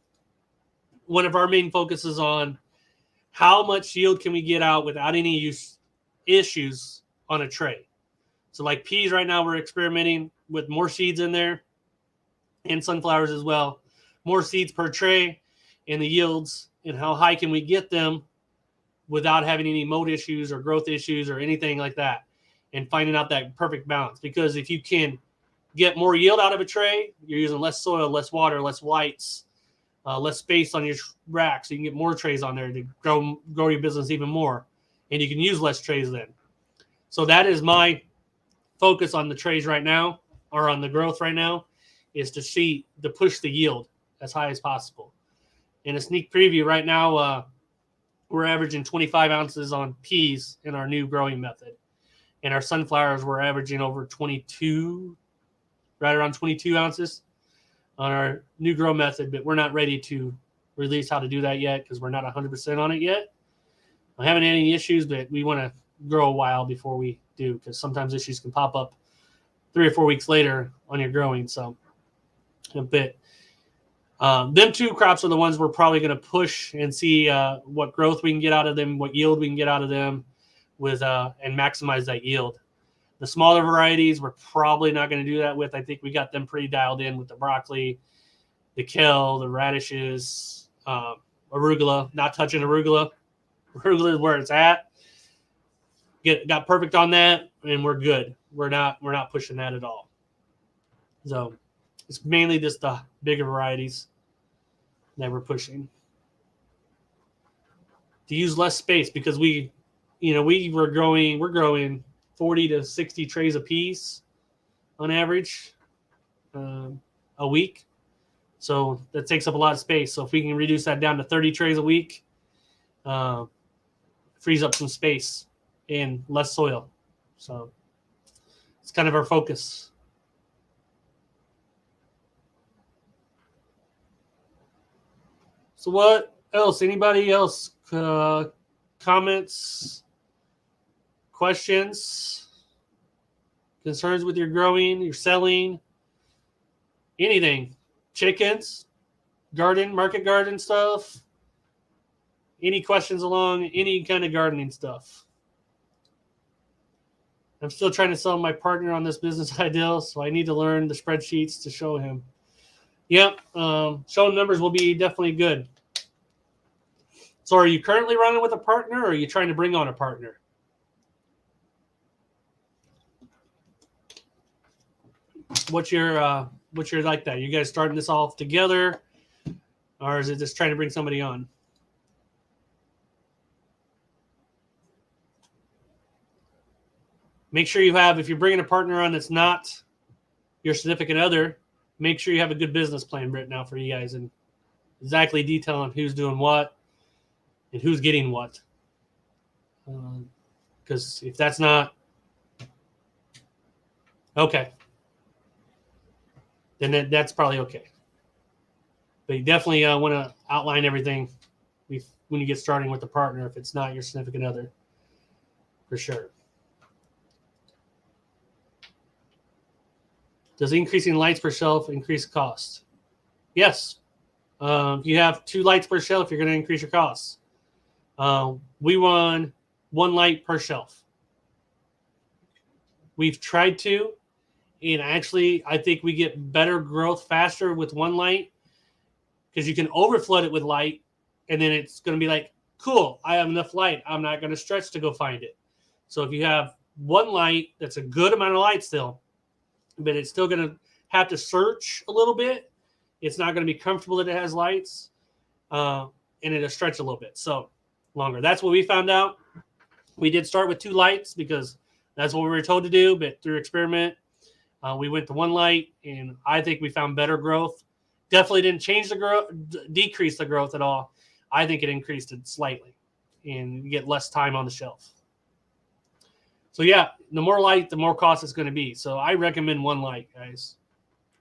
A: one of our main focuses on how much yield can we get out without any issues on a tray. So like peas right now, we're experimenting with more seeds in there, and sunflowers as well. More seeds per tray, and the yields and how high can we get them without having any mold issues or growth issues or anything like that, and finding out that perfect balance. Because if you can get more yield out of a tray, you're using less soil, less water, less lights, less space on your rack, so you can get more trays on there to grow your business even more, and you can use less trays then. So that is my focus on the trays right now, or on the growth right now, is to push the yield as high as possible. In a sneak preview right now, we're averaging 25 ounces on peas in our new growing method, and our sunflowers we're averaging over 22, right around 22 ounces on our new grow method, but we're not ready to release how to do that yet because we're not 100% on it yet. I haven't had any issues, but we want to grow a while before we do, because sometimes issues can pop up 3 or 4 weeks later on your growing. So a bit. Them two crops are the ones we're probably going to push and see what growth we can get out of them, what yield we can get out of them with and maximize that yield. The smaller varieties, we're probably not going to do that with. I think we got them pretty dialed in with the broccoli, the kale, the radishes, arugula. Not touching arugula. Arugula is where it's at. Got perfect on that, and we're good. We're not pushing that at all. So it's mainly just the bigger varieties that we're pushing to use less space, because we're growing 40 to 60 trays a piece on average a week. So that takes up a lot of space. So if we can reduce that down to 30 trays a week, frees up some space and less soil. So it's kind of our focus. So what else? Anybody else? Comments? Questions? Concerns with your growing, your selling? Anything? Chickens? Market garden stuff? Any questions along any kind of gardening stuff? I'm still trying to sell my partner on this business idea, so I need to learn the spreadsheets to show him. Yep, showing numbers will be definitely good. So are you currently running with a partner, or are you trying to bring on a partner? What's your like that? You guys starting this off together, or is it just trying to bring somebody on? Make sure you have, if you're bringing a partner on that's not your significant other, make sure you have a good business plan written out for you guys and exactly detailing who's doing what and who's getting what. Because if that's not okay, then that's probably okay. But you definitely want to outline everything when you get starting with the partner if it's not your significant other, for sure. Does increasing lights per shelf increase cost? Yes. If you have 2 lights per shelf, you're going to increase your costs. We run 1 light per shelf. We've tried to, and actually I think we get better growth faster with 1 light, because you can overflood it with light, and then it's going to be like, cool, I have enough light. I'm not going to stretch to go find it. So if you have 1 light, that's a good amount of light still, but it's still going to have to search a little bit. It's not going to be comfortable that it has lights, and it'll stretch a little bit. So longer. That's what we found out. We did start with 2 lights because that's what we were told to do, but through experiment, we went to 1 light, and I think we found better growth. Definitely didn't change the growth, decrease the growth at all. I think it increased it slightly, and you get less time on the shelf. So yeah, the more light, the more cost it's going to be. So I recommend 1 light, guys.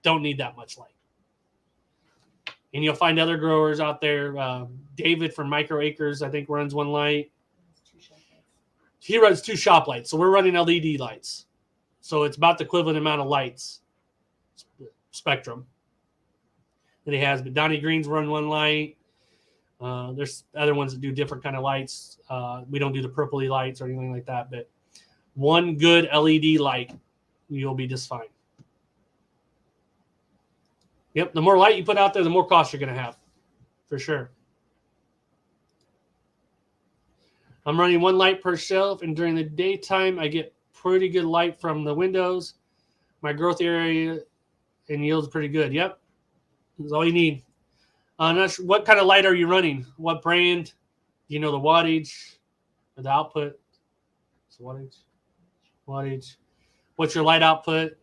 A: Don't need that much light. And you'll find other growers out there. David from Micro Acres, I think, runs 1 light. He runs 2 shop lights. So we're running LED lights. So it's about the equivalent amount of lights spectrum that he has. But Donnie Green's run 1 light. There's other ones that do different kind of lights. We don't do the purpley lights or anything like that. But 1 good LED light, you'll be just fine. Yep, the more light you put out there, the more cost you're going to have, for sure. I'm running 1 light per shelf, and during the daytime, I get pretty good light from the windows. My growth area and yield is pretty good. Yep, that's all you need. Not sure, what kind of light are you running? What brand? Do you know the wattage or the output? So wattage. What's your light output?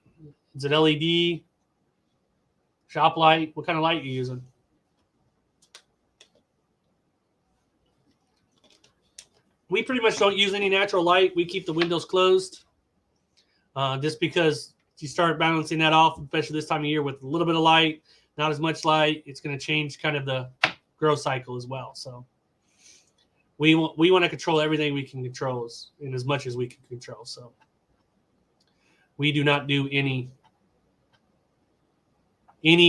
A: Is it LED? Shop light? What kind of light are you using? We pretty much don't use any natural light. We keep the windows closed just because you start balancing that off, especially this time of year with a little bit of light, not as much light. It's going to change kind of the growth cycle as well. So we want to control everything we can control in as much as we can control. So we do not do any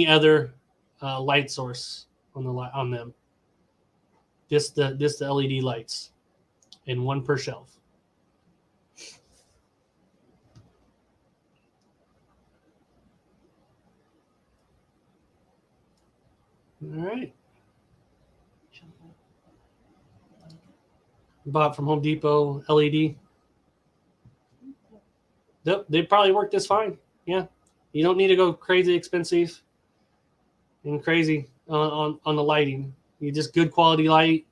A: other light source on them. Just the LED lights, and one per shelf. All right. Bought from Home Depot LED. They probably work just fine. Yeah, you don't need to go crazy expensive and crazy on the lighting. You just good quality light.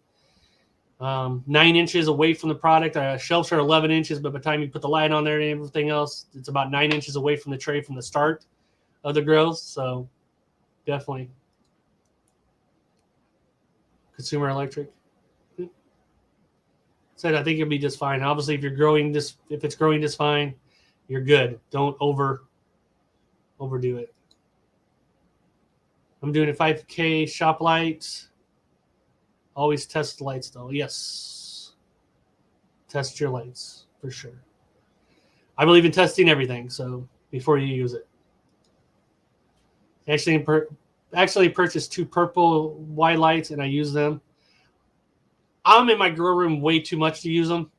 A: 9 inches away from the product. Shelves are 11 inches, but by the time you put the light on there and everything else, it's about 9 inches away from the tray from the start of the growth. So definitely. Consumer Electric. Said I think it'll be just fine. Obviously, if it's growing just fine, you're good. Don't overdo it. I'm doing a 5K shop light. Always test the lights though. Yes. Test your lights for sure. I believe in testing everything, so before you use it. Actually purchased 2 purple white lights and I use them. I'm in my grow room way too much to use them.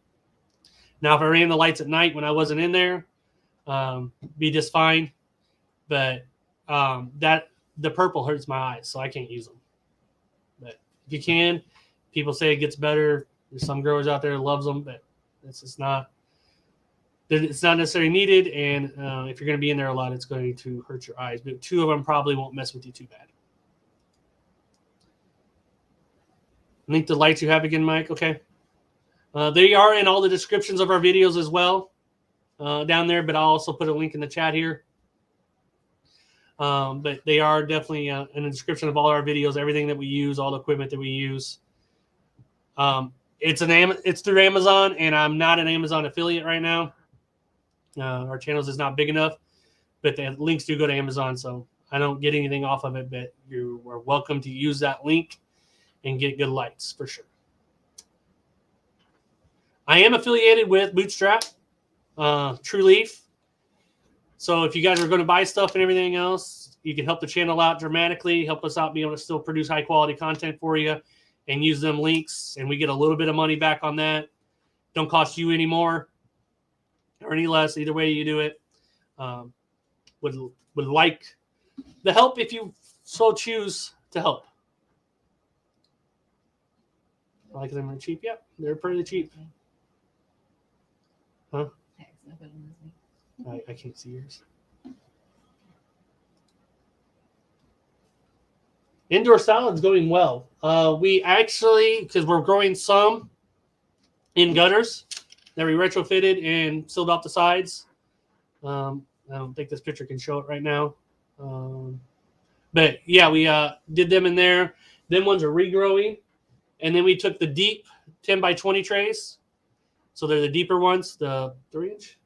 A: Now, if I ran the lights at night when I wasn't in there, be just fine. But the purple hurts my eyes, so I can't use them. But if you can, people say it gets better. There's some growers out there that loves them, but it's not necessarily needed. And if you're going to be in there a lot, it's going to hurt your eyes. But 2 of them probably won't mess with you too bad. Link the lights you have again, Mike. Okay. They are in all the descriptions of our videos as well down there, but I'll also put a link in the chat here. But they are definitely in the description of all our videos, everything that we use, all the equipment that we use. It's through Amazon, and I'm not an Amazon affiliate right now. Our channels is not big enough, but the links do go to Amazon, so I don't get anything off of it, but you are welcome to use that link and get good lights for sure. I am affiliated with Bootstrap, True Leaf. So if you guys are going to buy stuff and everything else, you can help the channel out dramatically, help us out be able to still produce high quality content for you and use them links. And we get a little bit of money back on that. Don't cost you any more or any less. Either way you do it. Would like the help if you so choose to help. I like them. They're cheap. Yeah, they're pretty cheap. Huh? I can't see yours. Indoor salad's going well. We actually, because we're growing some in gutters that we retrofitted and sealed off the sides. I don't think this picture can show it right now. But yeah, we did them in there. Them ones are regrowing. And then we took the deep 10 by 20 trays. So they're the deeper ones, the 3-inch,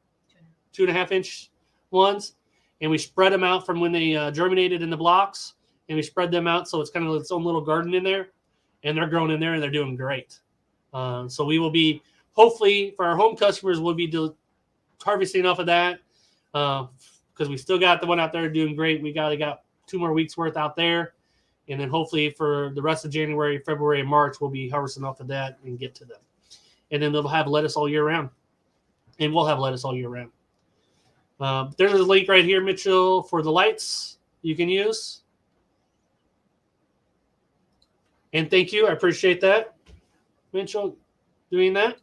A: 2.5-inch ones. And we spread them out from when they germinated in the blocks. And we spread them out so it's kind of its own little garden in there. And they're growing in there and they're doing great. So we will be, hopefully, for our home customers, we'll be harvesting off of that. Because we still got the one out there doing great. We got 2 more weeks worth out there. And then hopefully for the rest of January, February, and March, we'll be harvesting off of that and get to them. And then they'll have lettuce all year round. And we'll have lettuce all year round. There's a link right here, Mitchell, for the lights you can use. And thank you. I appreciate that, Mitchell, doing that.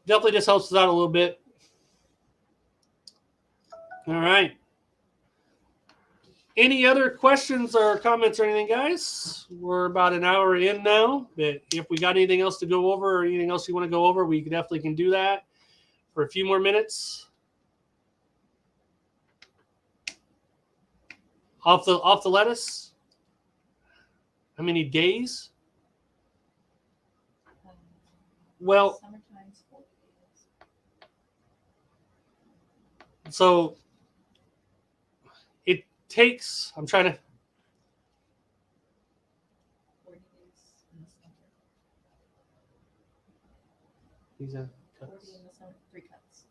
A: Definitely just helps us out a little bit. All right. Any other questions or comments or anything, guys? We're about an hour in now, but if we got anything else to go over or anything else you want to go over, we definitely can do that for a few more minutes. Off the lettuce? How many days? Well, so it takes, I'm trying to, these are cuts.
B: 3 cuts.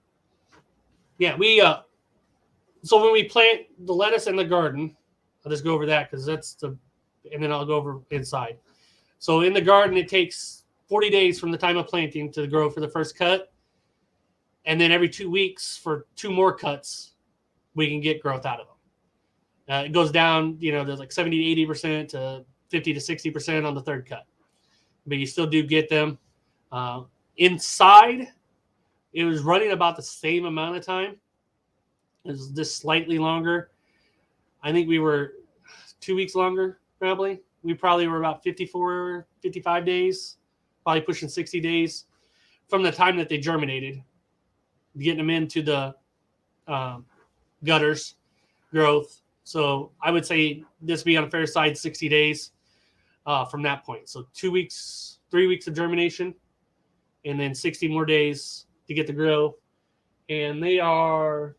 A: Yeah, so when we plant the lettuce in the garden, I'll just go over that because that's and then I'll go over inside. So in the garden, it takes 40 days from the time of planting to grow for the first cut. And then every 2 weeks for 2 more cuts, we can get growth out of them. It goes down, there's like 70 to 80% to 50 to 60% on the third cut. But you still do get them. Inside, it was running about the same amount of time. It was just slightly longer. I think we were 2 weeks longer, probably. We probably were about 54, 55 days, probably pushing 60 days from the time that they germinated, getting them into the gutters growth. So I would say this be on a fair side, 60 days from that point. So 2 weeks, 3 weeks of germination, and then 60 more days to get the grow. And they are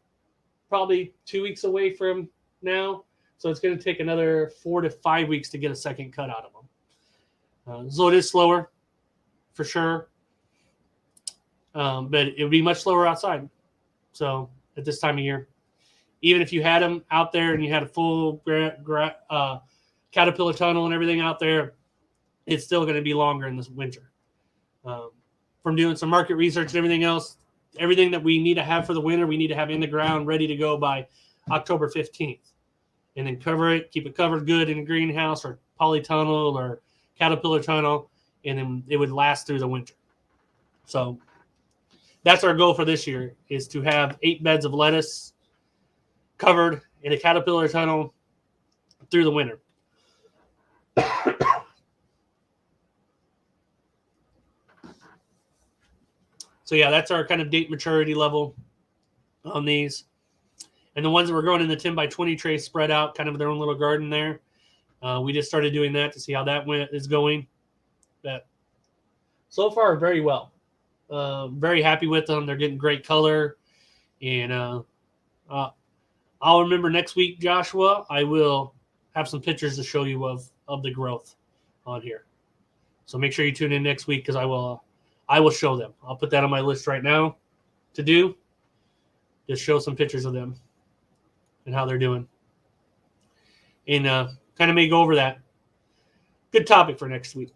A: probably 2 weeks away from now. So it's going to take another 4 to 5 weeks to get a second cut out of them. So it is slower for sure. But it would be much slower outside. So at this time of year, even if you had them out there and you had a full caterpillar tunnel and everything out there, it's still going to be longer in this winter. From doing some market research and everything else, everything that we need to have for the winter, we need to have in the ground ready to go by October 15th. And then cover it, keep it covered good in a greenhouse or polytunnel or caterpillar tunnel, and then it would last through the winter. So that's our goal for this year, is to have 8 beds of lettuce covered in a caterpillar tunnel through the winter. So yeah, that's our kind of date maturity level on these. And the ones that we're growing in the 10 by 20 tray spread out, kind of their own little garden there. We just started doing that to see how that is going. But so far, very well. Very happy with them. They're getting great color. And I'll remember next week, Joshua, I will have some pictures to show you of the growth on here. So make sure you tune in next week because I will show them. I'll put that on my list right now to do. Just show some pictures of them and how they're doing. And kind of may go over that. Good topic for next week.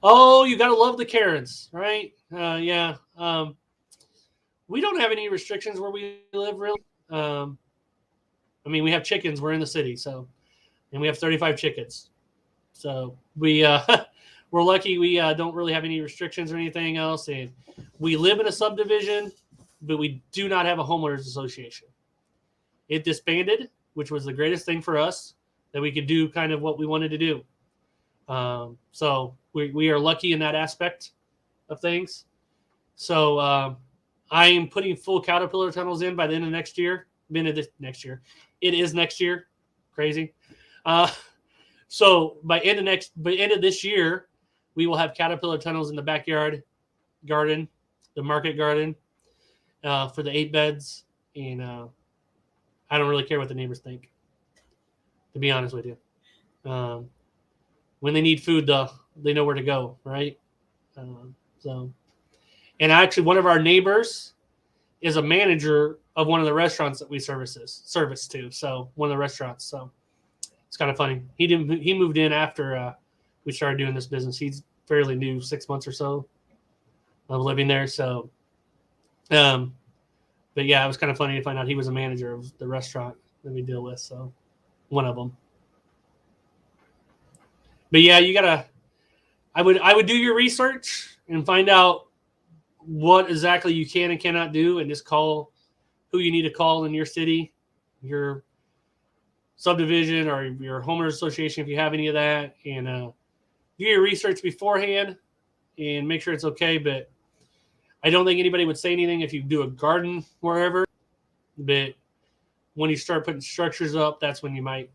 A: Oh, you got to love the Karens, right? Yeah. We don't have any restrictions where we live, really. I mean, we have chickens. We're in the city, and we have 35 chickens. So we're lucky. We don't really have any restrictions or anything else. And we live in a subdivision, but we do not have a homeowners association. It disbanded, which was the greatest thing for us, that we could do kind of what we wanted to do. So we are lucky in that aspect of things. So I am putting full caterpillar tunnels in by the end of next year. Next year. It is next year. Crazy. So by end of this year, we will have caterpillar tunnels in the backyard garden, the market garden, for the 8 beds. And I don't really care what the neighbors think, to be honest with you. When they need food, they know where to go, right? And actually, one of our neighbors is a manager of one of the restaurants that we service to. So one of the restaurants. So it's kind of funny. He moved in after we started doing this business. He's fairly new, 6 months or so of living there. So, but yeah, it was kind of funny to find out he was a manager of the restaurant that we deal with. So one of them. But yeah, I would do your research and find out what exactly you can and cannot do, and just call who you need to call in your city, your subdivision, or your homeowners association if you have any of that, and do your research beforehand and make sure it's okay. But I don't think anybody would say anything if you do a garden wherever. But when you start putting structures up, that's when you might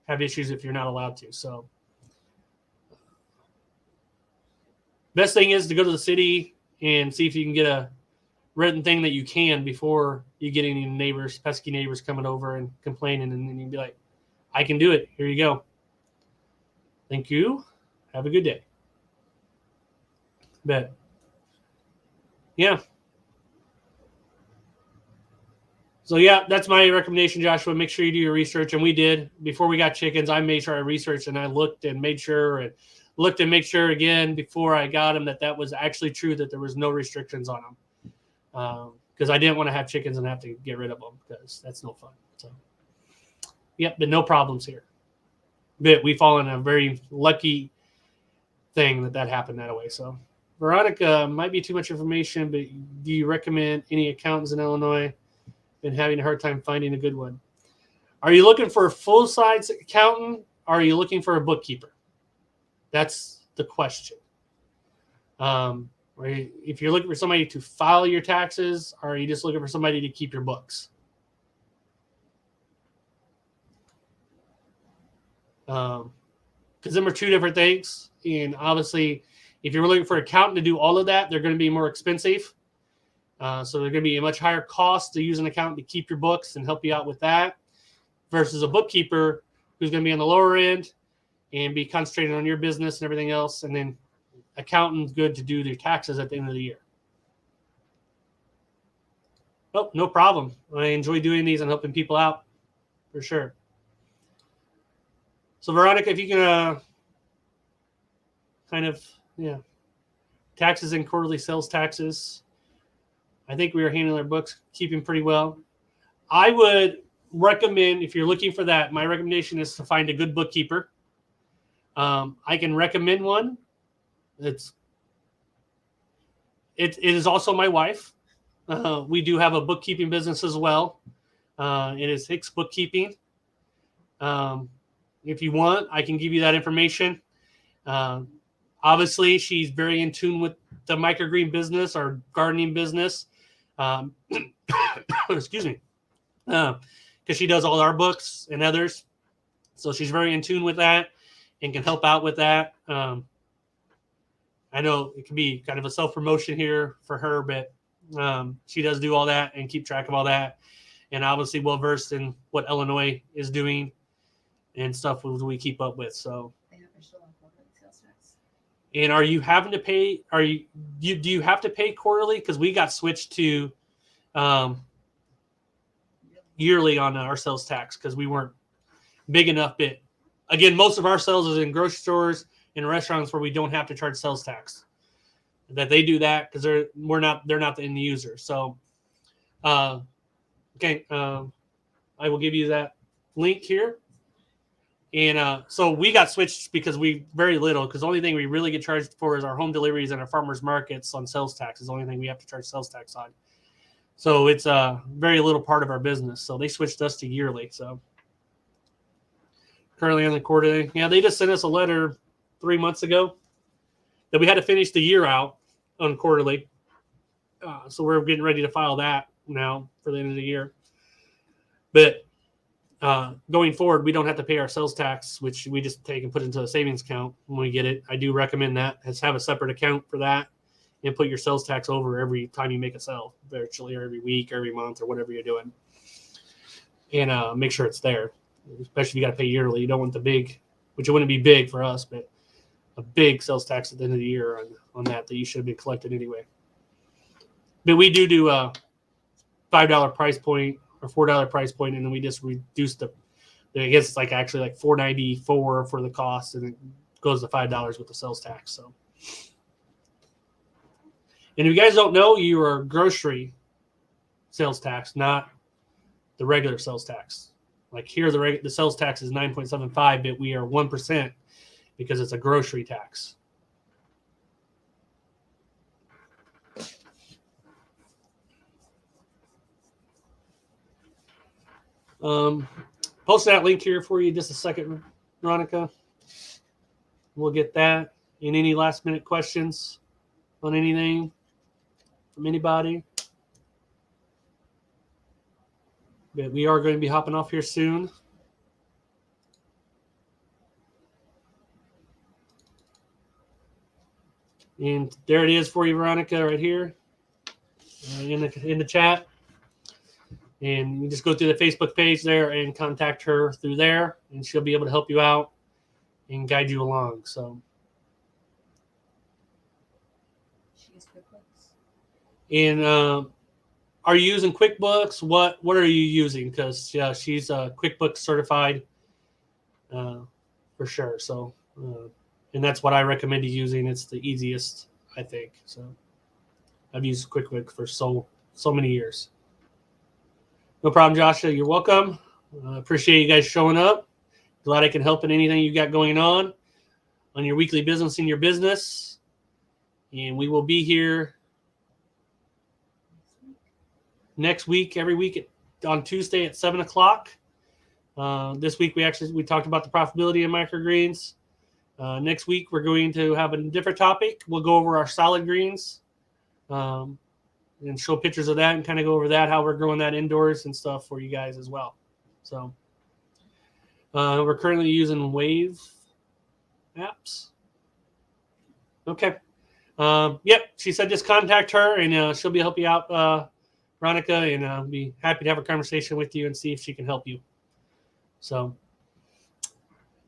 A: have issues if you're not allowed to. So best thing is to go to the city and see if you can get a written thing that you can before you get any neighbors, pesky neighbors coming over and complaining, and then you can be like, I can do it. Here you go. Thank you. Have a good day. But yeah. So yeah, that's my recommendation, Joshua. Make sure you do your research. And we did. Before we got chickens, I made sure I researched and I looked and made sure and looked and make sure again before I got them that was actually true, that there was no restrictions on them. Because I didn't want to have chickens and have to get rid of them, because that's no fun. So, yep, but no problems here. But we fall in a very lucky thing that happened that way. So, Veronica, might be too much information, but do you recommend any accountants in Illinois? Been having a hard time finding a good one. Are you looking for a full-size accountant, or are you looking for a bookkeeper? That's the question. If you're looking for somebody to file your taxes, or are you just looking for somebody to keep your books? Because them are two different things. And obviously, if you're looking for an accountant to do all of that, they're going to be more expensive. So they're going to be a much higher cost to use an accountant to keep your books and help you out with that, versus a bookkeeper who's going to be on the lower end and be concentrated on your business and everything else. And then accountant's good to do their taxes at the end of the year. Oh, no problem. I enjoy doing these and helping people out for sure. So Veronica, if you can taxes and quarterly sales taxes. I think we are handling our books, keeping pretty well. I would recommend, if you're looking for that, my recommendation is to find a good bookkeeper. I can recommend one. It is also my wife. We do have a bookkeeping business as well. It is Hicks Bookkeeping. If you want, I can give you that information. Obviously, she's very in tune with the microgreen business or gardening business. Excuse me. Because she does all our books and others. So she's very in tune with that and can help out with that. I know it can be kind of a self-promotion here for her, but she does do all that and keep track of all that. And obviously well-versed in what Illinois is doing and stuff we keep up with. So. And are you having to pay? Do you have to pay quarterly? Because we got switched to yearly on our sales tax because we weren't big enough. But again, most of our sales is in grocery stores and restaurants where we don't have to charge sales tax. That they do that because they're not the end user. So, okay, I will give you that link here. And so we got switched because very little, because the only thing we really get charged for is our home deliveries and our farmers markets on sales tax is the only thing we have to charge sales tax on. So it's a very little part of our business. So they switched us to yearly. So currently on the quarterly. Yeah, they just sent us a letter 3 months ago that we had to finish the year out on quarterly. So we're getting ready to file that now for the end of the year. But going forward, we don't have to pay our sales tax, which we just take and put into a savings account when we get it. I do recommend that. Have a separate account for that and put your sales tax over every time you make a sale, virtually, or every week, or every month, or whatever you're doing. And make sure it's there, especially if you got to pay yearly. You don't want the big, which it wouldn't be big for us, but a big sales tax at the end of the year on that you should have been collected anyway. But we do a $5 price point or $4 price point, and then we just reduce I guess it's actually like $4.94 for the cost, and it goes to $5 with the sales tax. So, and if you guys don't know, you are grocery sales tax, not the regular sales tax. Like here, the sales tax is 9.75, but we are 1% because it's a grocery tax. Post that link here for you just a second, Veronica. We'll get that. And any last minute questions on anything from anybody? But we are going to be hopping off here soon. And there it is for you, Veronica, right here in the chat. And you just go through the Facebook page there and contact her through there, and she'll be able to help you out and guide you along. So, and are you using QuickBooks? What are you using? Because she's QuickBooks certified for sure. So, and that's what I recommend you using. It's the easiest, I think. So, I've used QuickBooks for so many years. No problem, Joshua. You're welcome. Appreciate you guys showing up. Glad I can help in anything you got going on your weekly business in your business. And we will be here next week, every week on Tuesday at 7 o'clock. This week we talked about the profitability of microgreens. Next week we're going to have a different topic. We'll go over our salad greens and show pictures of that and kind of go over that, how we're growing that indoors and stuff for you guys as well. So we're currently using Wave apps. Okay. Yep. She said just contact her and she'll be help you out, Veronica, and I'll be happy to have a conversation with you and see if she can help you. So,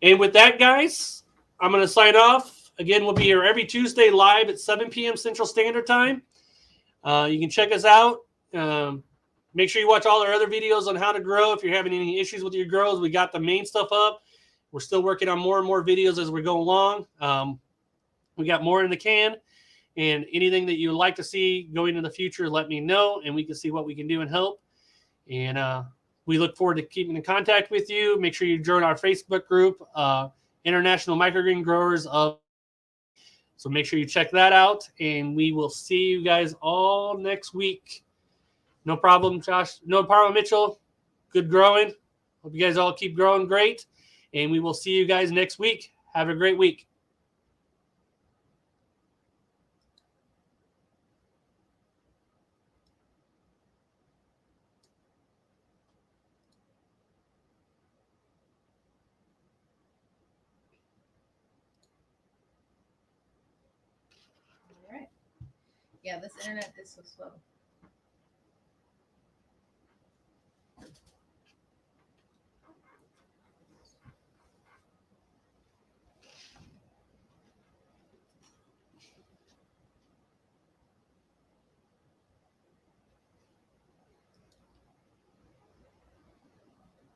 A: and with that, guys, I'm going to sign off. Again, we'll be here every Tuesday live at 7 p.m. Central Standard Time. You can check us out. Make sure you watch all our other videos on how to grow. If you're having any issues with your grows, we got the main stuff up. We're still working on more and more videos as we go along. We got more in the can. And anything that you would like to see going in the future, let me know, and we can see what we can do and help. And we look forward to keeping in contact with you. Make sure you join our Facebook group, International Microgreen Growers of. So make sure you check that out, and we will see you guys all next week. No problem, Josh. No problem, Mitchell. Good growing. Hope you guys all keep growing great, and we will see you guys next week. Have a great week.
B: Yeah, this internet is so slow.